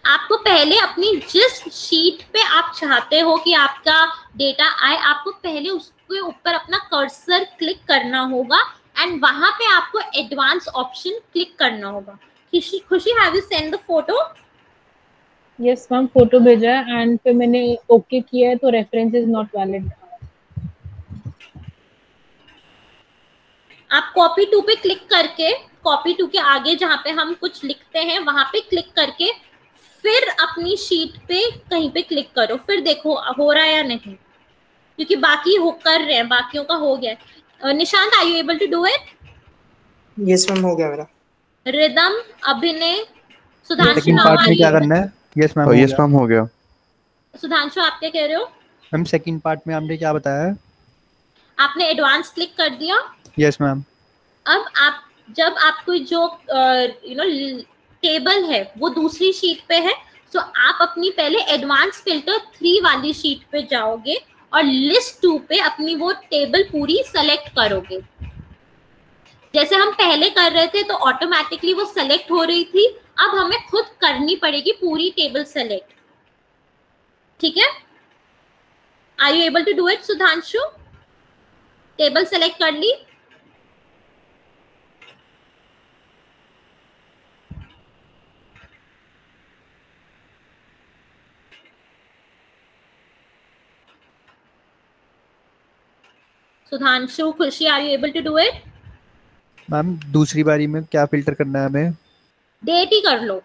आपको पहले अपनी जिस शीट पे आप चाहते हो कि आपका डेटा आए, आपको पहले उसके ऊपर अपना कर्सर क्लिक करना होगा एंड वहां पे आपको एडवांस ऑप्शन क्लिक करना होगा। खुशी, have you send the photo? Yes ma'am, photo भेजा है एंड फिर मैंने ओके किया है तो रेफरेंस इज नॉट वैलिड। आप कॉपी टू पे क्लिक करके, कॉपी टू के आगे जहाँ पे हम कुछ लिखते हैं वहां पे क्लिक करके फिर अपनी शीट पे कहीं पे क्लिक करो, फिर देखो हो रहा है या नहीं, क्योंकि बाकी हो कर रहे हैं, बाकियों का हो गया है। Nishant, are you able to do it? Yes ma'am, हो गया मेरा। रिदम, अभिनय, सुधांशु, सेकंड पार्ट में क्या करना है? यस मैम, यस मैम हो गया। सुधांशु आप क्या कह रहे हो? मैम सेकंड पार्ट में आपने क्या बताया है? आपने एडवांस क्लिक कर दिया। Yes ma'am. अब आप जब आपको जो टेबल है वो दूसरी शीट पे है, तो आप अपनी पहले एडवांस फिल्टर 3 वाली शीट पे जाओगे और लिस्ट 2 पे अपनी वो टेबल पूरी सेलेक्ट करोगे। जैसे हम पहले कर रहे थे तो ऑटोमेटिकली वो सेलेक्ट हो रही थी, अब हमें खुद करनी पड़ेगी पूरी टेबल सेलेक्ट। ठीक है, are you able to do it Sudhanshu? Table select कर ली? Sudhanshu, Khushi, are you able to do it? Ma'am दूसरी बारी में क्या फिल्टर करना है हमें? डेट ही कर लो,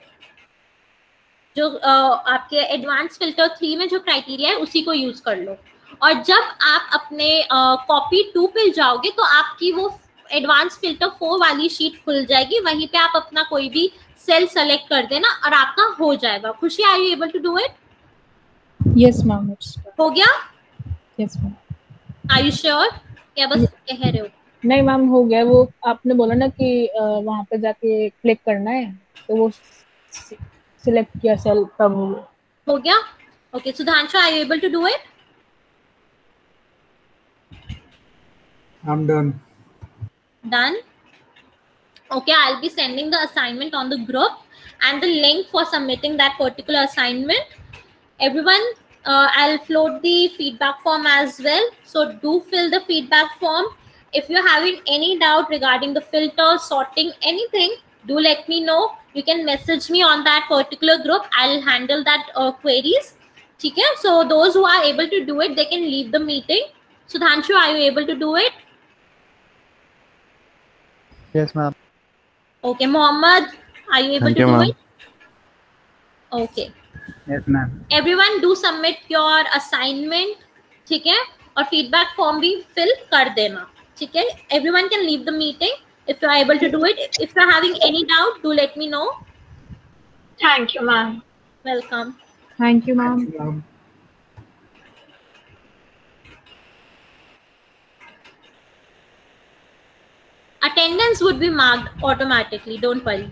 जो आपके एडवांस फिल्टर 3 में जो क्राइटेरिया है उसी को यूज कर लो। और जब आप अपने कॉपी 2 पे जाओगे तो आपकी वो एडवांस फिल्टर 4 वाली शीट खुल जाएगी, वहीं पे आप अपना कोई भी सेल सेलेक्ट कर देना और आपका हो जाएगा। Khushi, are you able to do it? Yes ma'am. हो गया? Yes ma'am. Are you sure? क्या बस कह रहे हो? नहीं मैम, हो गया। वो आपने बोला ना कि वहां पे जाके क्लिक करना है, तो वो सिलेक्ट किया सेल, तब हो गया। Okay Sudhanshu, are you able to do it? I'm done. Done? Okay, I'll be sending the assignment on the group and the link for submitting that particular assignment. Everyone, I'll float the feedback form as well, so do fill the feedback form. If you're having any doubt regarding the filter, sorting, anything, do let me know. You can message me on that particular group. I'll handle that queries. Okay, so those who are able to do it, they can leave the meeting. Sudhanshu, are you able to do it? Yes ma'am. Okay, Mohammed, are you able to do it? Okay. Yes ma'am. Everyone do submit your assignment, ठीक है? और feedback form भी fill कर देना, ठीक है? Everyone can leave the meeting if you are able to do it. If you are having any doubt, do let me know. Thank you, ma'am. Welcome. Thank you, ma'am. Attendance would be marked automatically, don't worry.